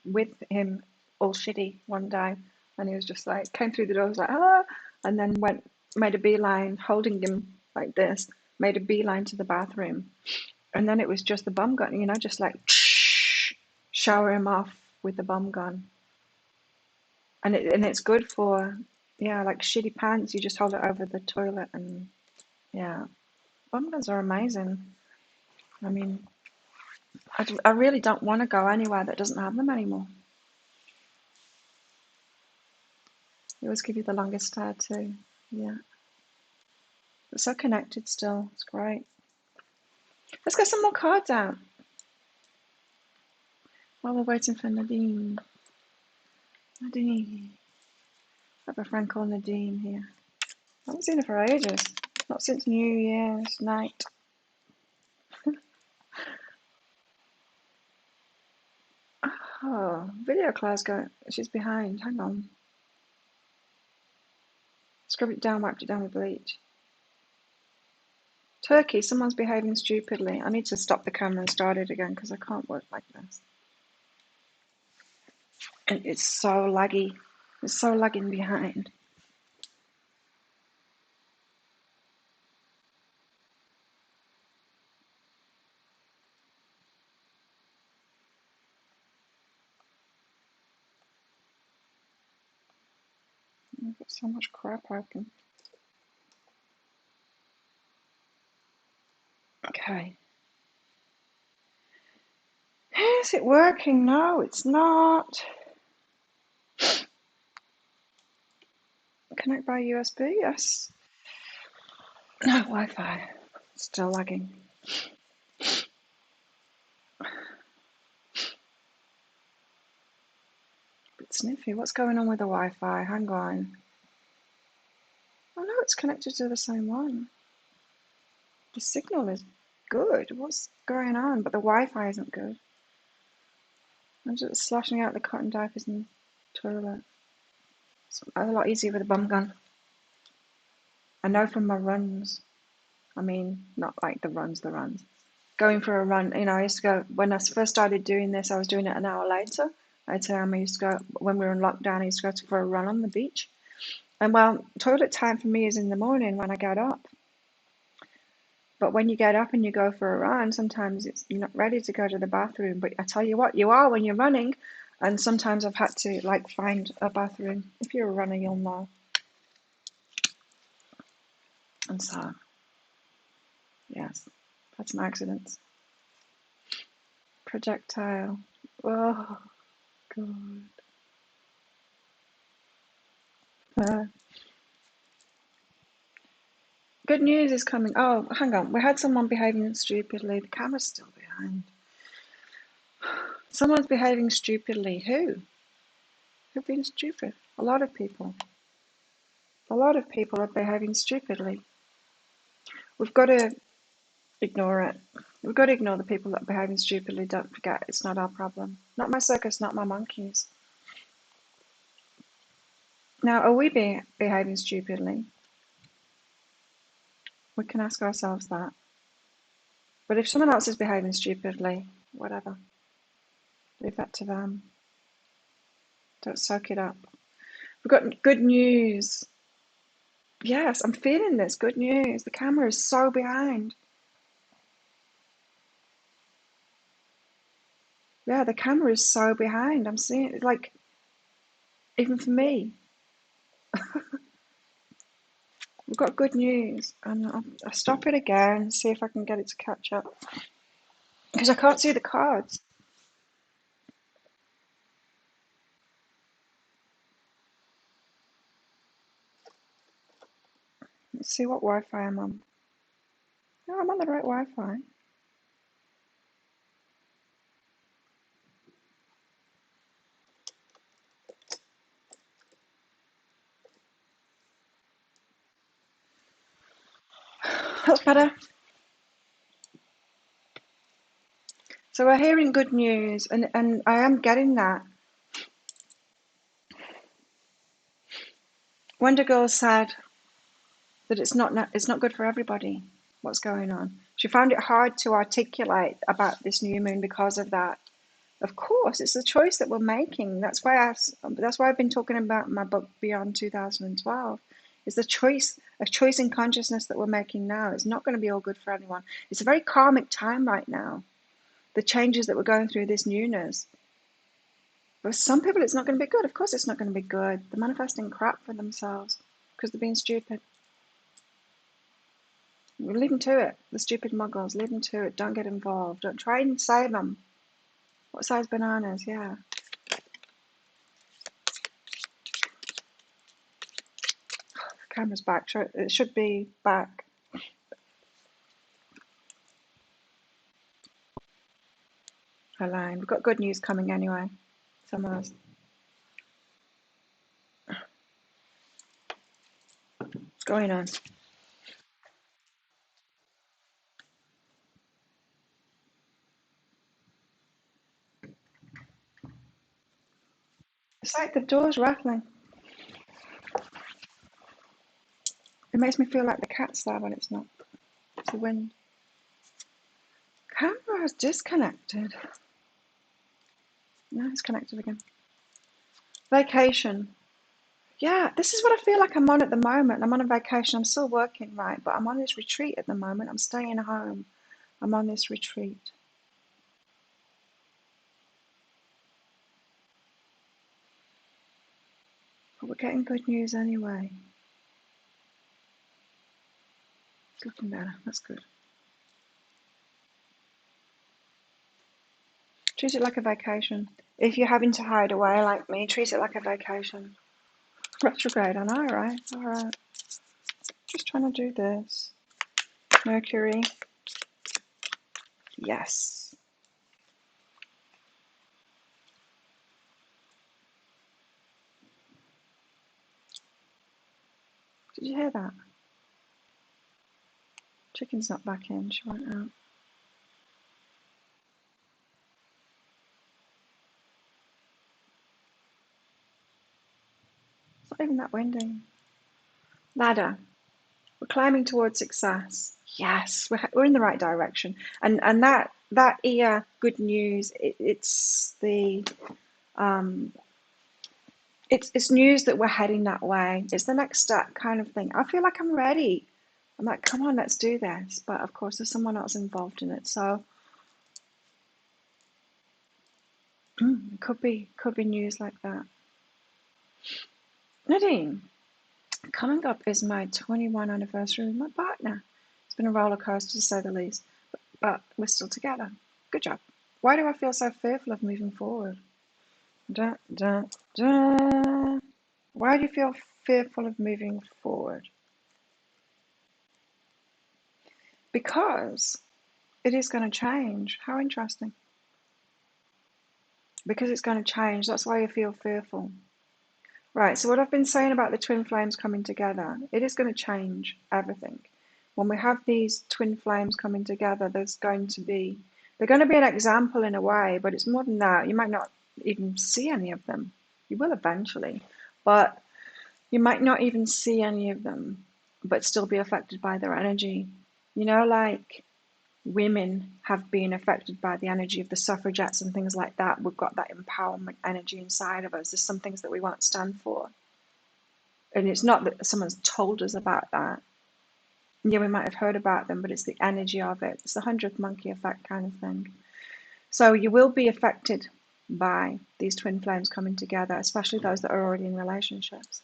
with him all shitty one day, and he was just like, came through the door, was like, hello, and then made a beeline, holding him like this, made a beeline to the bathroom. And then it was just the bum gun, just like shower him off with the bum gun. And it's good for, yeah, like shitty pants. You just hold it over the toilet, and yeah, bum guns are amazing. I mean, I really don't want to go anywhere that doesn't have them anymore. They always give you the longest stare too. Yeah, but so connected still. It's great. Let's get some more cards out while we're waiting for Nadine. Nadine. I have a friend called Nadine here. I haven't seen her for ages. Not since New Year's night. Oh, video Claire's going. She's behind. Hang on. Scrub it down, wiped it down with bleach. Turkey, someone's behaving stupidly. I need to stop the camera and start it again because I can't work like this. And it's so laggy. It's so lagging behind. I've got so much crap open. Okay. Is it working? No, it's not. Connect by USB? Yes. No, Wi-Fi. Still lagging. Bit sniffy. What's going on with the Wi-Fi? Hang on. Oh no, it's connected to the same one. The signal is good. What's going on? But the Wi-Fi isn't good. I'm just sloshing out the cotton diapers in the toilet. It's a lot easier with a bum gun. I know from my runs. I mean, not like the runs. Going for a run, I used to go, when I first started doing this, I was doing it an hour later. I'd say I used to go, when we were in lockdown, I used to go for a run on the beach. And well, toilet time for me is in the morning when I get up. But when you get up and you go for a run, sometimes you're not ready to go to the bathroom. But I tell you what, you are when you're running. And sometimes I've had to find a bathroom. If you're a runner, you'll know. And so, yes, had some accidents. Projectile. Oh, God. Good news is coming. Oh, hang on. We had someone behaving stupidly. The camera's still behind. Someone's behaving stupidly. Who? Who've been stupid? A lot of people. A lot of people are behaving stupidly. We've got to ignore it. We've got to ignore the people that are behaving stupidly. Don't forget, it's not our problem. Not my circus, not my monkeys. Now, are we behaving stupidly? We can ask ourselves that. But if someone else is behaving stupidly, whatever. Leave that to them. Don't soak it up. We've got good news. Yes, I'm feeling this. Good news. The camera is so behind. Yeah, the camera is so behind. I'm seeing it, even for me. We've got good news. And I'll stop it again and see if I can get it to catch up. Because I can't see the cards. Let's see what Wi-Fi I'm on. No, I'm on the right Wi-Fi. That's better. So we're hearing good news, and I am getting that. Wonder Girl said that it's not good for everybody what's going on. She found it hard to articulate about this new moon because of that. Of course, it's the choice that we're making. That's why I've been talking about my book Beyond 2012. It's a choice in consciousness that we're making now. It's not going to be all good for anyone. It's a very karmic time right now. The changes that we're going through, this newness. For some people, it's not going to be good. Of course, it's not going to be good. They're manifesting crap for themselves because they're being stupid. Leave them to it. The stupid muggles, leave them to it. Don't get involved. Don't try and save them. What size bananas? Yeah. The camera's back. It should be back. Elaine, we've got good news coming anyway. Some of us. What's going on? It's like the door's rattling. It makes me feel like the cat's there, but it's not. It's the wind. Camera is disconnected. No, it's connected again. Vacation. Yeah, this is what I feel like I'm on at the moment. I'm on a vacation. I'm still working, right? But I'm on this retreat at the moment. I'm staying home. I'm on this retreat. But we're getting good news anyway. It's looking better. That's good. Treat it like a vacation. If you're having to hide away like me, treat it like a vacation. Retrograde, I know, right? All right. Just trying to do this. Mercury. Yes. Did you hear that? Chicken's not back in. She went out. It's not even that windy. Ladder. We're climbing towards success. Yes, we're in the right direction. And that good news. It's the it's news that we're heading that way. It's the next step kind of thing. I feel like I'm ready. I'm like, come on, let's do this. But of course, there's someone else involved in it. So it could be news like that. Nadine, coming up is my 21 anniversary with my partner. It's been a roller coaster to say the least, but we're still together. Good job. Why do I feel so fearful of moving forward? Dun, dun, dun. Why do you feel fearful of moving forward? Because it is going to change. How interesting. Because it's going to change. That's why you feel fearful. Right, so what I've been saying about the twin flames coming together, it is going to change everything. When we have these twin flames coming together, they're going to be an example in a way, but it's more than that. You might not even see any of them. You will eventually, but you might not even see any of them, but still be affected by their energy. You know, like women have been affected by the energy of the suffragettes and things like that. We've got that empowerment energy inside of us. There's some things that we won't stand for. And it's not that someone's told us about that. Yeah, we might have heard about them, but it's the energy of it. It's the 100th monkey effect kind of thing. So you will be affected by these twin flames coming together, especially those that are already in relationships.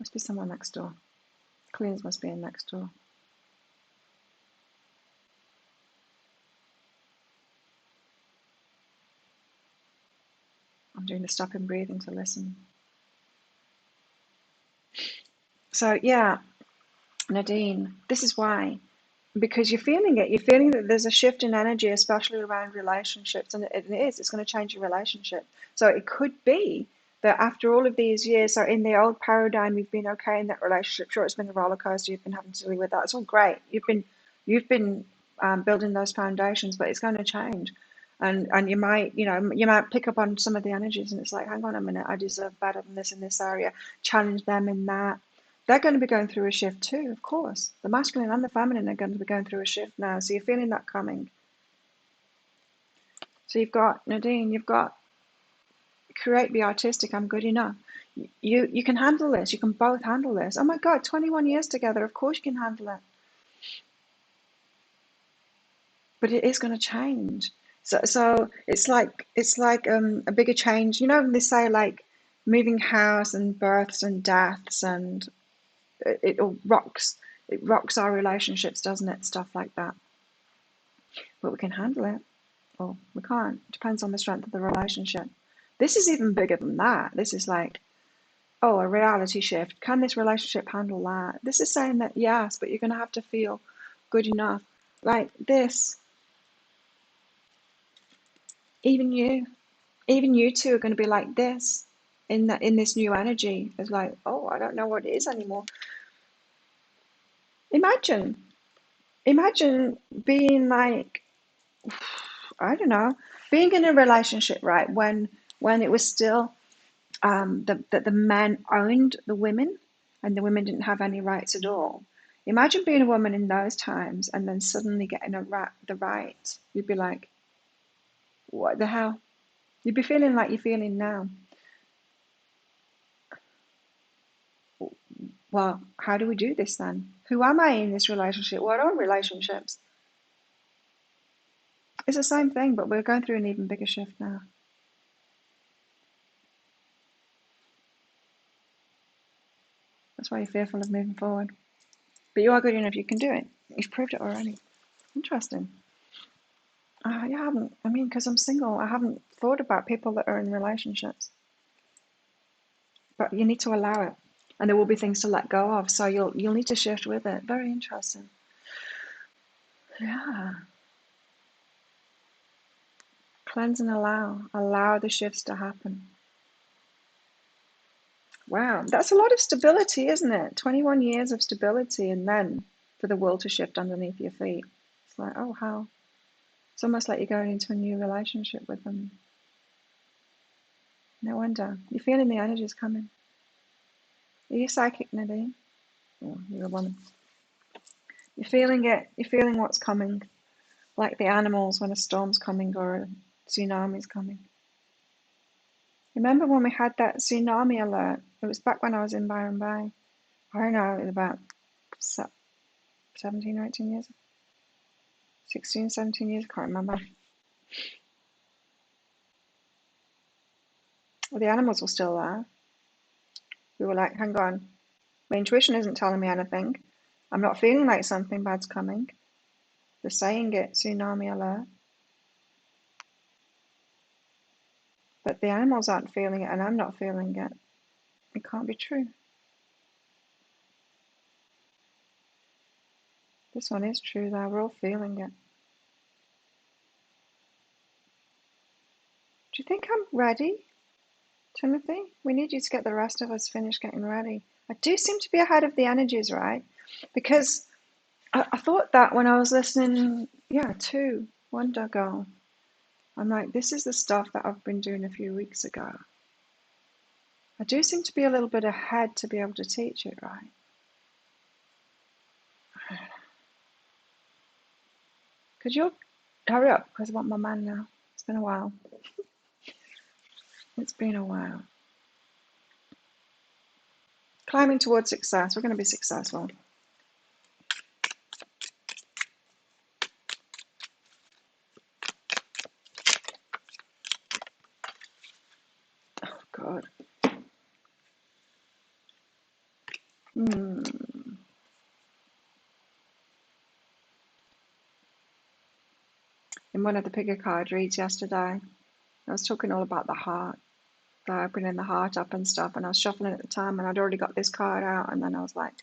Must be someone next door. Cleaners must be in next door. I'm doing the stop and breathing to listen. So yeah, Nadine, this is why. Because you're feeling it. You're feeling that there's a shift in energy, especially around relationships. And it is. It's going to change your relationship. So it could be that after all of these years, so in the old paradigm, you've been okay in that relationship. Sure, it's been a roller coaster. You've been having to deal with that. It's all great. You've been building those foundations, but it's going to change, and you might pick up on some of the energies, and it's like, hang on a minute, I deserve better than this in this area. Challenge them in that. They're going to be going through a shift too, of course. The masculine and the feminine are going to be going through a shift now. So you're feeling that coming. So you've got Nadine. You've got create, be artistic. I'm good enough. You can handle this. You can both handle this. Oh my God, 21 years together. Of course you can handle it. But it is going to change. So it's like a bigger change. You know, when they say like moving house and births and deaths, and it rocks our relationships, doesn't it? Stuff like that. But we can handle it, or we can't. It depends on the strength of the relationship. This is even bigger than that. This is like, oh, a reality shift. Can this relationship handle that? This is saying that yes, but you're going to have to feel good enough. Like this, even you two are going to be like this in this new energy. It's like, oh, I don't know what it is anymore. Imagine being like, I don't know, being in a relationship, right? When it was still that the men owned the women and the women didn't have any rights at all. Imagine being a woman in those times and then suddenly getting the right. You'd be like, what the hell? You'd be feeling like you're feeling now. Well, how do we do this then? Who am I in this relationship? What are relationships? It's the same thing, but we're going through an even bigger shift now. That's why you're fearful of moving forward. But you are good enough, you can do it. You've proved it already. Interesting. I haven't. I mean, because I'm single, I haven't thought about people that are in relationships. But you need to allow it, and there will be things to let go of. So you'll need to shift with it. Very interesting. Yeah. Cleanse and allow. Allow the shifts to happen. Wow, that's a lot of stability, isn't it? 21 years of stability, and then for the world to shift underneath your feet. It's like, oh, how? It's almost like you're going into a new relationship with them. No wonder. You're feeling the energies coming. Are you psychic, Nadine? Oh, you're a woman. You're feeling it. You're feeling what's coming. Like the animals when a storm's coming or a tsunami's coming. Remember when we had that tsunami alert? It was back when I was in Byron Bay. I don't know, it was about 17 or 18 years. 16, 17 years, I can't remember. Well, the animals were still there. We were like, hang on, my intuition isn't telling me anything. I'm not feeling like something bad's coming. They're saying it, tsunami alert. But the animals aren't feeling it and I'm not feeling it. It can't be true. This one is true though, we're all feeling it. Do you think I'm ready, Timothy? We need you to get the rest of us finished getting ready. I do seem to be ahead of the energies, right? Because I thought that when I was listening, to Wonder Girl. I'm like, this is the stuff that I've been doing a few weeks ago. I do seem to be a little bit ahead to be able to teach it, right? Could you hurry up? Because I want my man now. It's been a while. It's been a while. Climbing towards success. We're going to be successful. Oh, God. In one of the picker card reads yesterday, I was talking all about the heart, the opening the heart up and stuff, and I was shuffling at the time, and I'd already got this card out, and then I was like,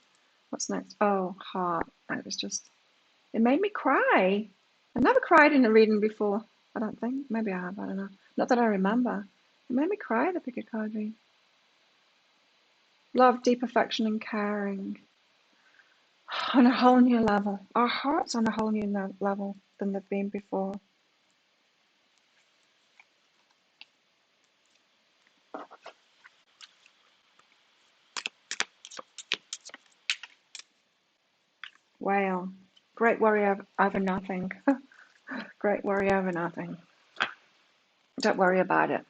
what's next? Oh, heart. And it was just, it made me cry. I never cried in a reading before, I don't think. Maybe I have, I don't know. Not that I remember. It made me cry, the picker card read. Love, deep affection and caring on a whole new level. Our hearts on a whole new level than they've been before. Wow. Great worry over nothing. Great worry over nothing. Don't worry about it.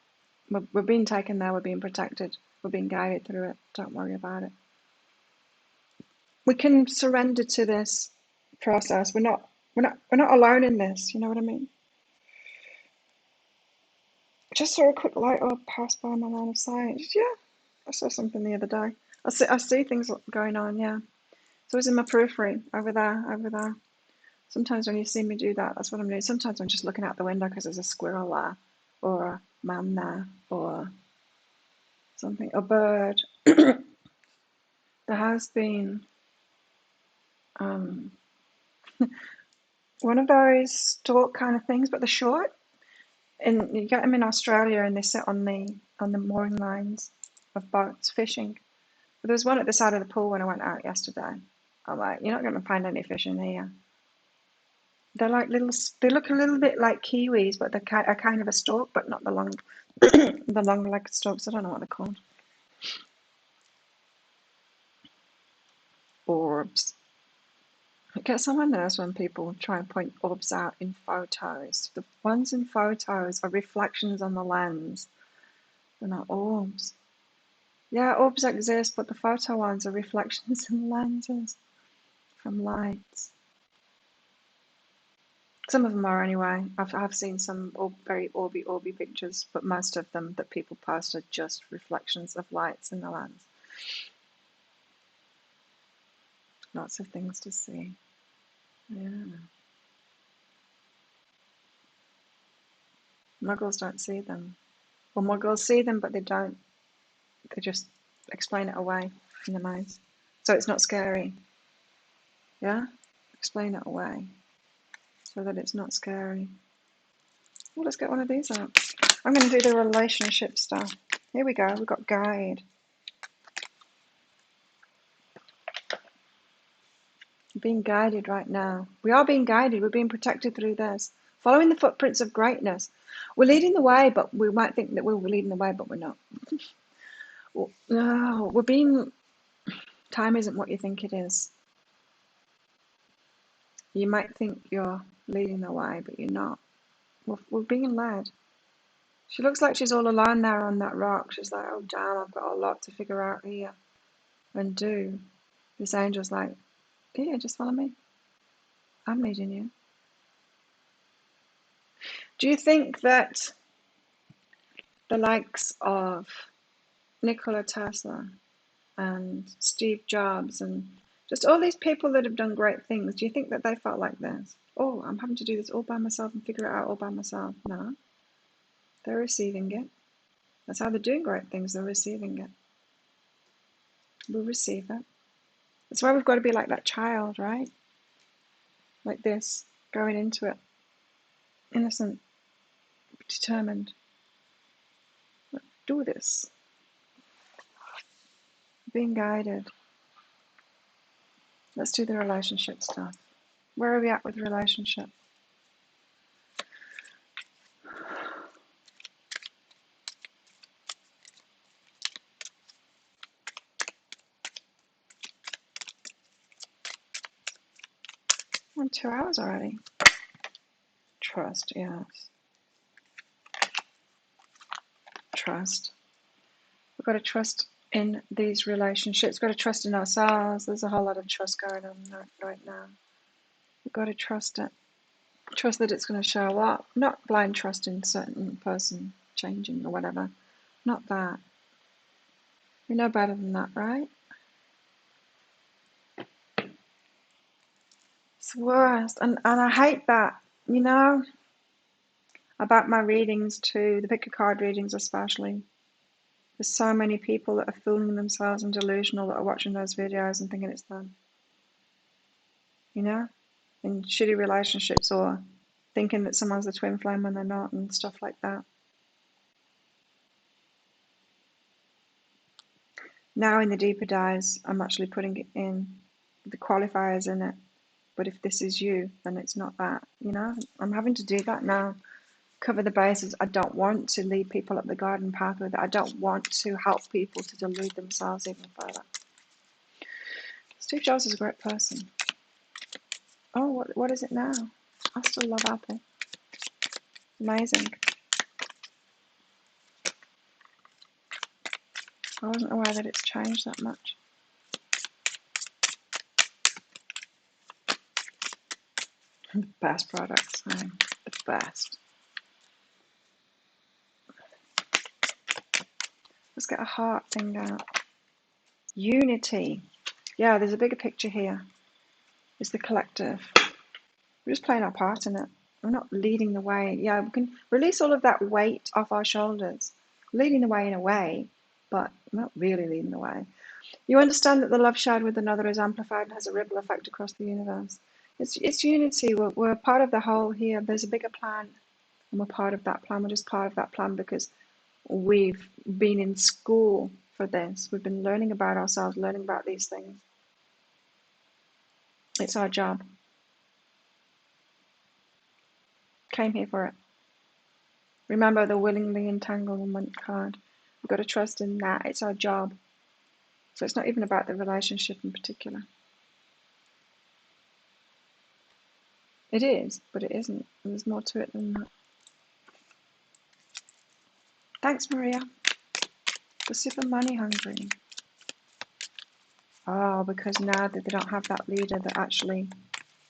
We're being taken there. We're being protected. We're being guided through it. Don't worry about it. We can surrender to this process. We're not alone in this. You know what I mean? Just saw a quick light bulb pass by my line of sight. Yeah, I saw something the other day. I see things going on. Yeah, so it's in my periphery over there, over there. Sometimes when you see me do that, that's what I'm doing. Sometimes I'm just looking out the window because there's a squirrel there, or a man there, or something, a bird. There has been um, one of those stalk kind of things, but they're short. And you get them in Australia, and they sit on the mooring lines of boats fishing. But there was one at the side of the pool when I went out yesterday. I'm like, you're not going to find any fish in here. They're like little. They look a little bit like kiwis, but they're a kind of a stalk, but not the long, the long-legged stalks. I don't know what they're called. Orbs. It gets on my nerves when people try and point orbs out in photos. The ones in photos are reflections on the lens. They're not orbs. Yeah, orbs exist, but the photo ones are reflections in lenses from lights. Some of them are anyway. I've seen some very orby pictures, but most of them that people post are just reflections of lights in the lens. Lots of things to see. Yeah. Muggles don't see them. Well, Muggles see them, but they don't. They just explain it away in the minds. So it's not scary. Yeah? Explain it away so that it's not scary. Well, let's get one of these out. I'm going to do the relationship stuff. Here we go. We've got guide. We're being guided right now. We are being guided. We're being protected through this. Following the footprints of greatness. We're leading the way, but we might think that we're leading the way, but we're not. No, we're being... Time isn't what you think it is. You might think you're leading the way, but you're not. We're being led. She looks like she's all alone there on that rock. She's like, oh damn, I've got a lot to figure out here and do. This angel's like, yeah, just follow me. I'm leading you. Do you think that the likes of Nikola Tesla and Steve Jobs and just all these people that have done great things, do you think that they felt like this? Oh, I'm having to do this all by myself and figure it out all by myself. No, they're receiving it. That's how they're doing great things. They're receiving it. We'll receive it. That's why we've got to be like that child, right? Like this, going into it. Innocent, determined. Let's do this. Being guided. Let's do the relationship stuff. Where are we at with relationship? We're 2 hours already. Trust, yes. Trust. We've got to trust in these relationships. We've got to trust in ourselves. There's a whole lot of trust going on right now. We've got to trust it. Trust that it's going to show up. Not blind trust in certain person changing or whatever. Not that. We know better than that, right? It's the worst. And I hate that, you know, about my readings too, the pick a card readings especially. There's so many people that are fooling themselves and delusional that are watching those videos and thinking it's them. You know? In shitty relationships or thinking that someone's a twin flame when they're not and stuff like that. Now in the deeper dives, I'm actually putting it in the qualifiers in it. But if this is you, then it's not that. You know, I'm having to do that now. Cover the bases. I don't want to lead people up the garden path with it. I don't want to help people to delude themselves even further. Steve Jobs is a great person. Oh, what is it now? I still love Apple. Amazing. I wasn't aware that it's changed that much. Best products, the best. Let's get a heart thing out. Unity. Yeah, there's a bigger picture here. It's the collective. We're just playing our part in it. We're not leading the way. Yeah, we can release all of that weight off our shoulders. Leading the way in a way, but not really leading the way. You understand that the love shared with another is amplified and has a ripple effect across the universe. It's unity. We're part of the whole here. There's a bigger plan, and we're part of that plan. We're just part of that plan because we've been in school for this. We've been learning about ourselves, learning about these things. It's our job. Came here for it. Remember the willingly entanglement card. We've got to trust in that. It's our job. So it's not even about the relationship in particular. It is, but it isn't. There's more to it than that. Thanks, Maria. The super money hungry. Oh, because now that they don't have that leader that actually,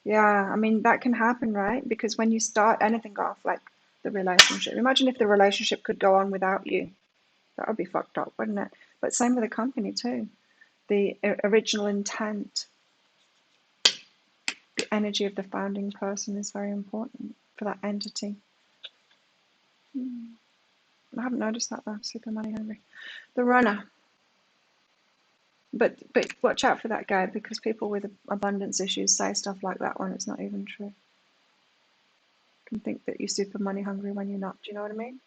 yeah, I mean, that can happen, right? Because when you start anything off, like the relationship, imagine if the relationship could go on without you. That would be fucked up, wouldn't it? But same with the company too. The original intent, the energy of the founding person is very important for that entity. I haven't noticed that though, super money hungry. The runner. But watch out for that guy, because people with abundance issues say stuff like that when it's not even true. You can think that you're super money hungry when you're not. Do you know what I mean?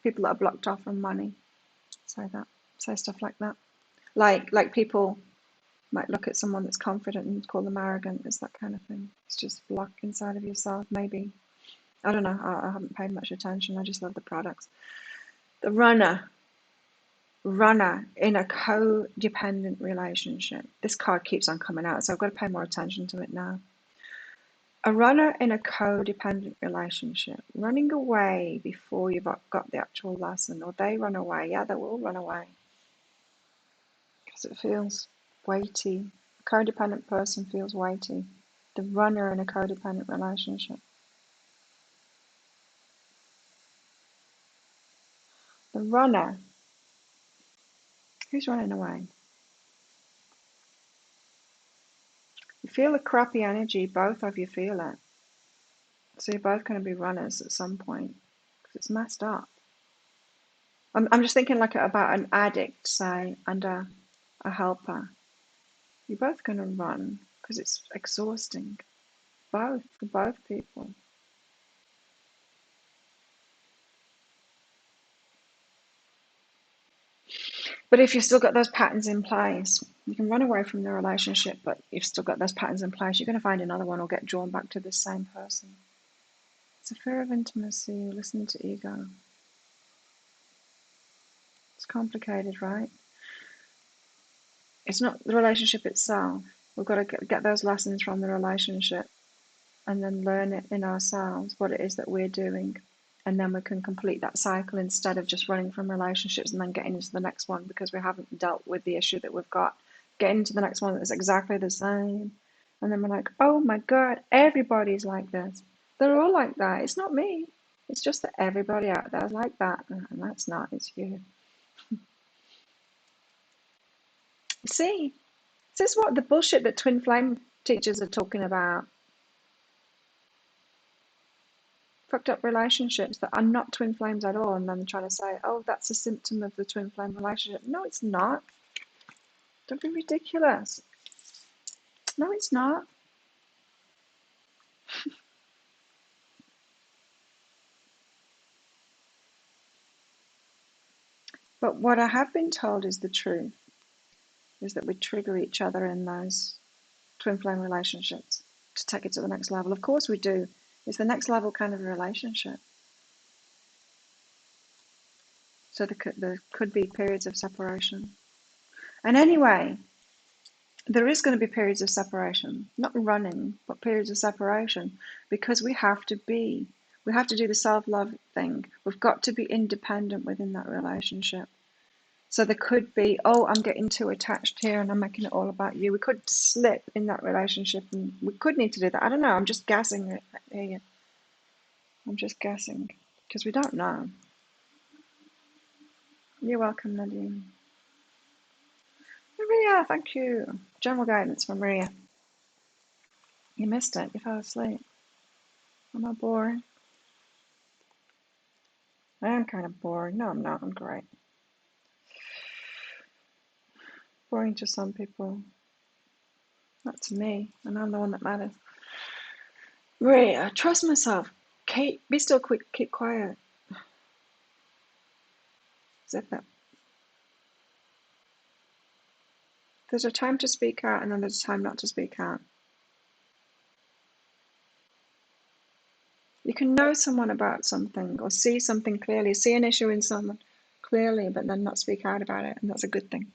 People that are blocked off from money say stuff like that. Like people might look at someone that's confident and call them arrogant. It's that kind of thing. It's just block inside of yourself, maybe. I don't know. I haven't paid much attention. I just love the products. The runner in a codependent relationship. This card keeps on coming out, so I've got to pay more attention to it now. A runner in a codependent relationship, running away before you've got the actual lesson, or they run away. Yeah, they will run away because it feels weighty. A codependent person feels weighty. The runner in a codependent relationship. The runner. Who's running away? You feel a crappy energy, both of you feel it. So you're both going to be runners at some point, because it's messed up. I'm just thinking like about an addict, say, and a helper. You're both going to run because it's exhausting, for both people. But if you've still got those patterns in place, you can run away from the relationship, but you've still got those patterns in place, you're going to find another one or get drawn back to the same person. It's a fear of intimacy, listening to ego. It's complicated, right? It's not the relationship itself. We've got to get those lessons from the relationship and then learn it in ourselves, what it is that we're doing. And then we can complete that cycle instead of just running from relationships and then getting into the next one because we haven't dealt with the issue that we've got. Getting into the next one that's exactly the same. And then we're like, oh my God, everybody's like this. They're all like that. It's not me. It's just that everybody out there is like that. And that's not, it's you. See, this is what the bullshit that twin flame teachers are talking about. Fucked up relationships that are not twin flames at all, and then trying to say, oh, that's a symptom of the twin flame relationship. No, it's not. Don't be ridiculous. No, it's not. But what I have been told is the truth. is that we trigger each other in those twin flame relationships to take it to the next level. Of course we do. It's the next level kind of relationship. So there could be periods of separation. And anyway, there is going to be periods of separation, not running, but periods of separation, because we have to do the self-love thing. We've got to be independent within that relationship. So there could be, oh, I'm getting too attached here and I'm making it all about you. We could slip in that relationship and we could need to do that. I don't know. I'm just guessing here. I'm just guessing because we don't know. You're welcome, Nadine. Maria, thank you. General guidance from Maria. You missed it. You fell asleep. Am I boring? I am kind of boring. No, I'm not. I'm great. Boring to some people. Not to me. And I'm the one that matters. Maria, trust myself. Kate, be still, quick. Keep quiet. Zip it. There's a time to speak out and then there's a time not to speak out. You can know someone about something or see something clearly, see an issue in someone clearly, but then not speak out about it. And that's a good thing.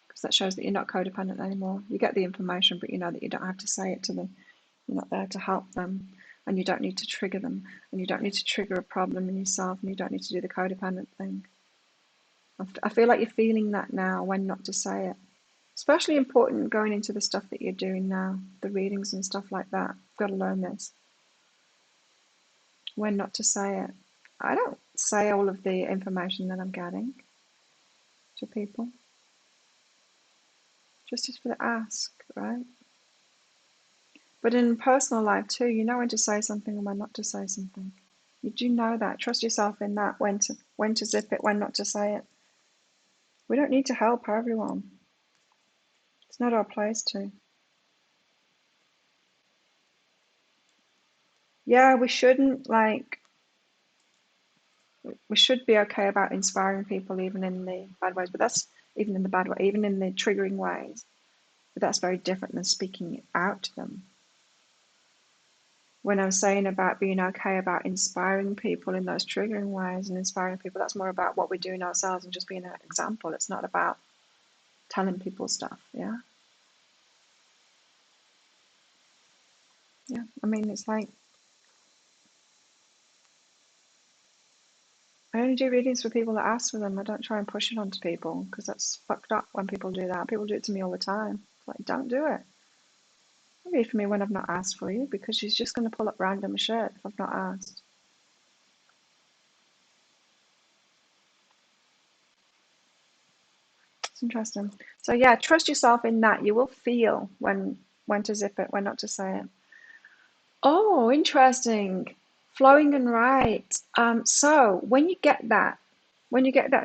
Because that shows that you're not codependent anymore. You get the information, but you know that you don't have to say it to them. You're not there to help them. And you don't need to trigger them. And you don't need to trigger a problem in yourself. And you don't need to do the codependent thing. I feel like you're feeling that now, when not to say it. Especially important going into the stuff that you're doing now, the readings and stuff like that. You've got to learn this. When not to say it. I don't say all of the information that I'm getting to people. Just as for the ask, right? But in personal life too, you know when to say something and when not to say something. You do know that. Trust yourself in that. When to zip it, when not to say it. We don't need to help everyone. It's not our place to. Yeah, we shouldn't we should be okay about inspiring people even in the bad ways, but that's even in the bad way, even in the triggering ways. But that's very different than speaking out to them. When I'm saying about being okay about inspiring people in those triggering ways and inspiring people, that's more about what we're doing ourselves and just being an example. It's not about telling people stuff, yeah? Yeah, I mean, it's like, I only do readings for people that ask for them. I don't try and push it onto people because that's fucked up when people do that. People do it to me all the time. It's like, don't do it. Read for me when I've not asked for you because she's just going to pull up random shit if I've not asked. It's interesting. So yeah, trust yourself in that. You will feel when to zip it, when not to say it. Oh, interesting. Flowing and right. So when you get that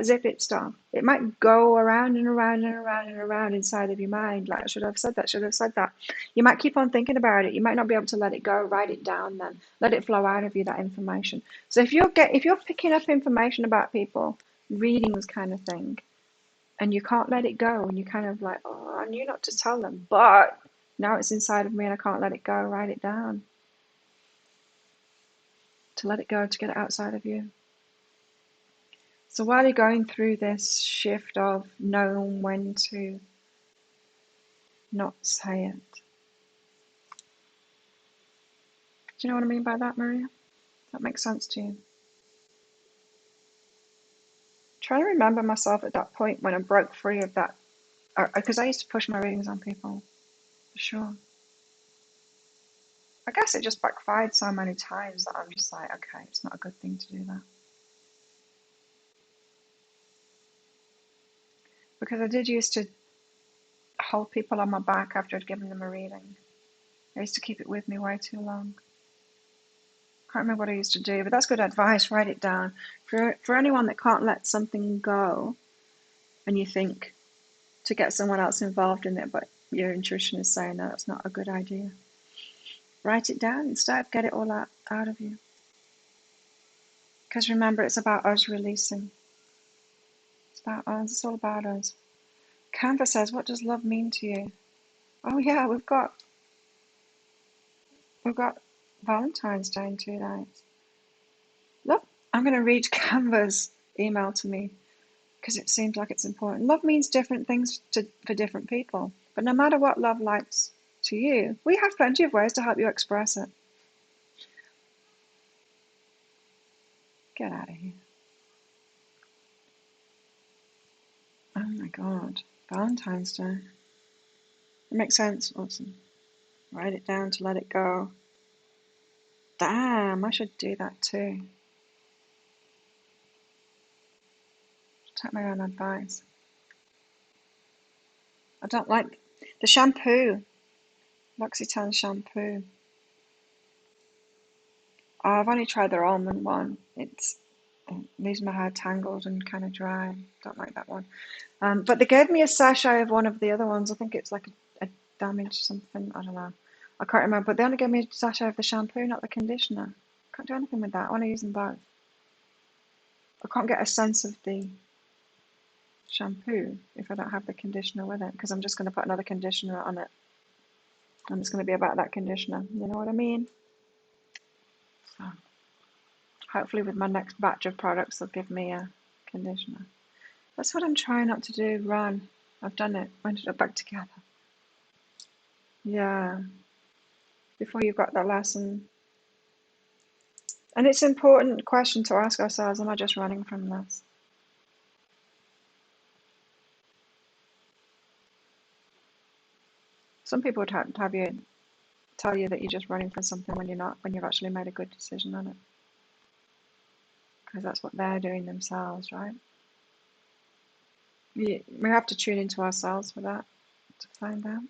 zip it stuff, it might go around and around and around and around inside of your mind. Like, should I have said that? Should I have said that? You might keep on thinking about it. You might not be able to let it go. Write it down then. Let it flow out of you, that information. So if you're picking up information about people, readings kind of thing, and you can't let it go, and you kind of like, oh, I knew not to tell them, but now it's inside of me and I can't let it go, write it down. To let it go, to get it outside of you. So while you're going through this shift of knowing when to not say it. Do you know what I mean by that, Maria? That makes sense to you? Trying to remember myself at that point when I broke free of that, because I used to push my readings on people, for sure. I guess it just backfired so many times that I'm just like, okay, it's not a good thing to do that. Because I did used to hold people on my back after I'd given them a reading. I used to keep it with me way too long. Can't remember what I used to do, but that's good advice. Write it down. For anyone that can't let something go, and you think to get someone else involved in it, but your intuition is saying no, that's not a good idea. Write it down instead. Get it all out of you. Because remember, it's about us releasing. It's about us. It's all about us. Canva says, what does love mean to you? Oh yeah, we've got Valentine's Day in 2 days. Look, I'm going to read Canva's email to me because it seems like it's important. Love means different things for different people, but no matter what love likes to you, we have plenty of ways to help you express it. Get out of here. Oh my God, Valentine's Day. It makes sense. Awesome. Write it down to let it go. Damn, I should do that too. Take my own advice. I don't like the shampoo. L'Occitane shampoo. I've only tried their almond one. It leaves my hair tangled and kind of dry. Don't like that one. But they gave me a sachet of one of the other ones. I think it's like a damaged something. I don't know. I can't remember. But they only gave me a sachet of the shampoo, not the conditioner. Can't do anything with that. I want to use them both. I can't get a sense of the shampoo if I don't have the conditioner with it, because I'm just going to put another conditioner on it. And it's going to be about that conditioner. You know what I mean? So hopefully with my next batch of products, they'll give me a conditioner. That's what I'm trying not to do, run. I've done it. I ended up back together. Yeah. Before you got that lesson. And it's an important question to ask ourselves, am I just running from this? Some people would have you tell you that you're just running from something when you're not, when you've actually made a good decision on it. Because that's what they're doing themselves, right? We have to tune into ourselves for that, to find out.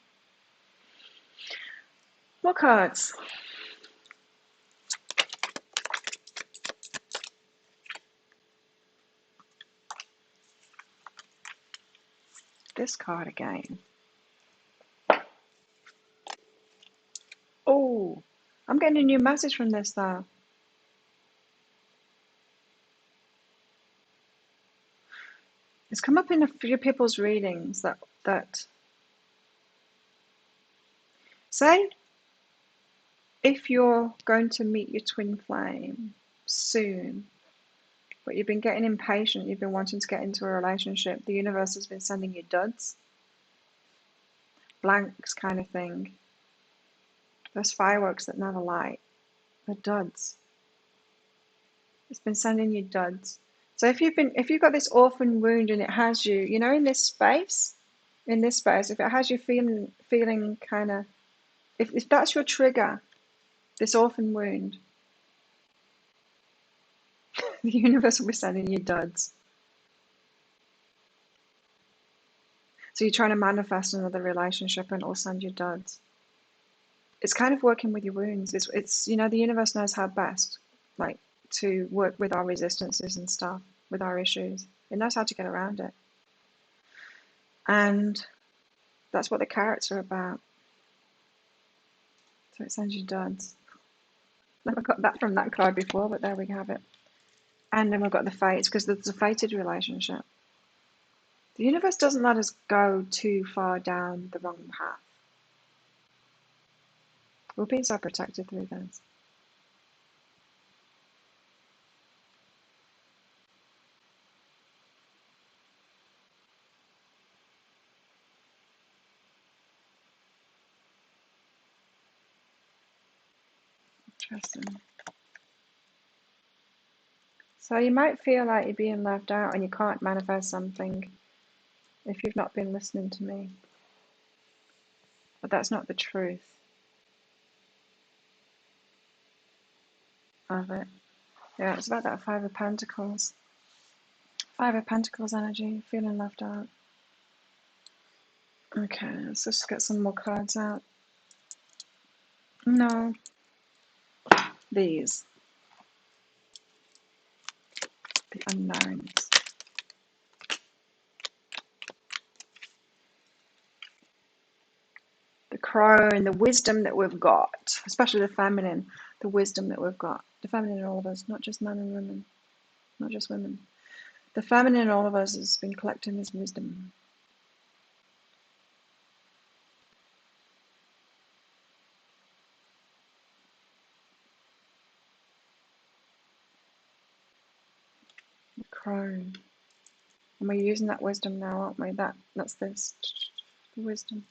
More cards. This card again. Oh, I'm getting a new message from this though. It's come up in a few people's readings that say if you're going to meet your twin flame soon, but you've been getting impatient, you've been wanting to get into a relationship, the universe has been sending you duds, blanks kind of thing. Those fireworks that never light, the duds. It's been sending you duds. So if you've got this orphan wound and it has you, you know, in this space, if it has you feeling kind of, if that's your trigger, this orphan wound, the universe will be sending you duds. So you're trying to manifest another relationship and it'll send you duds. It's kind of working with your wounds. It's you know, the universe knows how best, like, to work with our resistances and stuff, with our issues. It knows how to get around it. And that's what the carrots are about. So it sends you duds. Never got that from that card before, but there we have it. And then we've got the fates, because there's a fated relationship. The universe doesn't let us go too far down the wrong path. We're being so protected through this. Interesting. So you might feel like you're being left out and you can't manifest something if you've not been listening to me. But that's not the truth of it. Yeah, it's about that Five of Pentacles. Five of Pentacles energy, feeling left out. Okay, let's just get some more cards out. No. These. The unknowns. The crow and the wisdom that we've got, especially the feminine, the wisdom that we've got. The feminine in all of us, not just men and women, not just women. The feminine in all of us has been collecting this wisdom. Crone. And we're using that wisdom now, aren't we? That's this. The wisdom.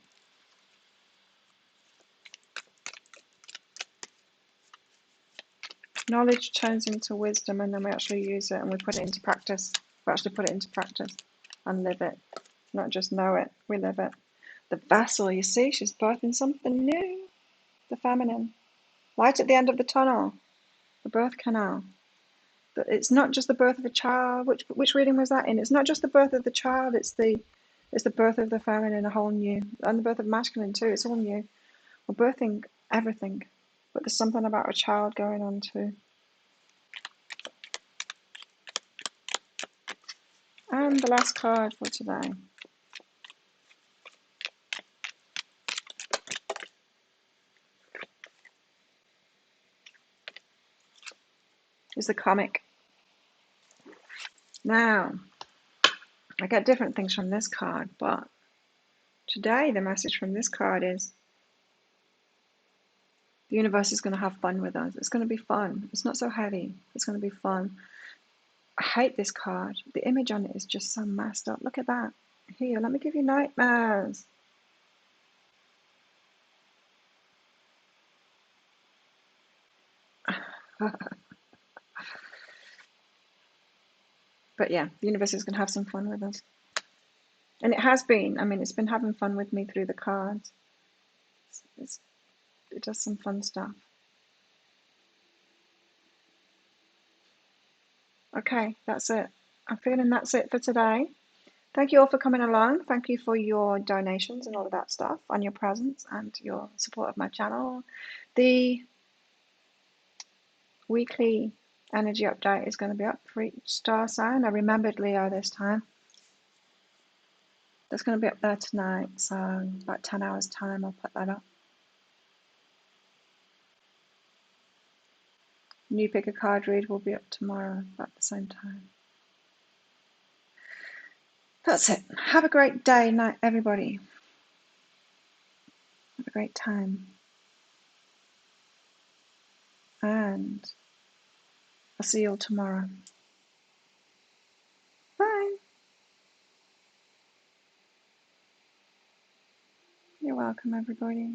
Knowledge turns into wisdom, and then we actually use it and we put it into practice. We actually put it into practice and live it. Not just know it, we live it. The vessel, you see, she's birthing something new. The feminine. Light at the end of the tunnel. The birth canal. But it's not just the birth of a child. Which reading was that in? It's not just the birth of the child, it's the birth of the feminine, a whole new. And the birth of masculine too, it's all new. We're birthing everything. But there's something about a child going on too. And the last card for today is the comic. Now, I get different things from this card, but today the message from this card is the universe is going to have fun with us. It's going to be fun. It's not so heavy. It's going to be fun. I hate this card. The image on it is just so messed up. Look at that. Here, let me give you nightmares. But yeah, the universe is going to have some fun with us. And it has been. I mean, it's been having fun with me through the cards. It does some fun stuff. Okay, that's it. I'm feeling that's it for today. Thank you all for coming along. Thank you for your donations and all of that stuff, and your presence and your support of my channel. The weekly energy update is going to be up for each star sign. I remembered Leo this time. That's going to be up there tonight, so about 10 hours time I'll put that up. New pick a card read will be up tomorrow about the same time. That's it. Have a great day, night, everybody. Have a great time. And I'll see you all tomorrow. Bye. You're welcome, everybody.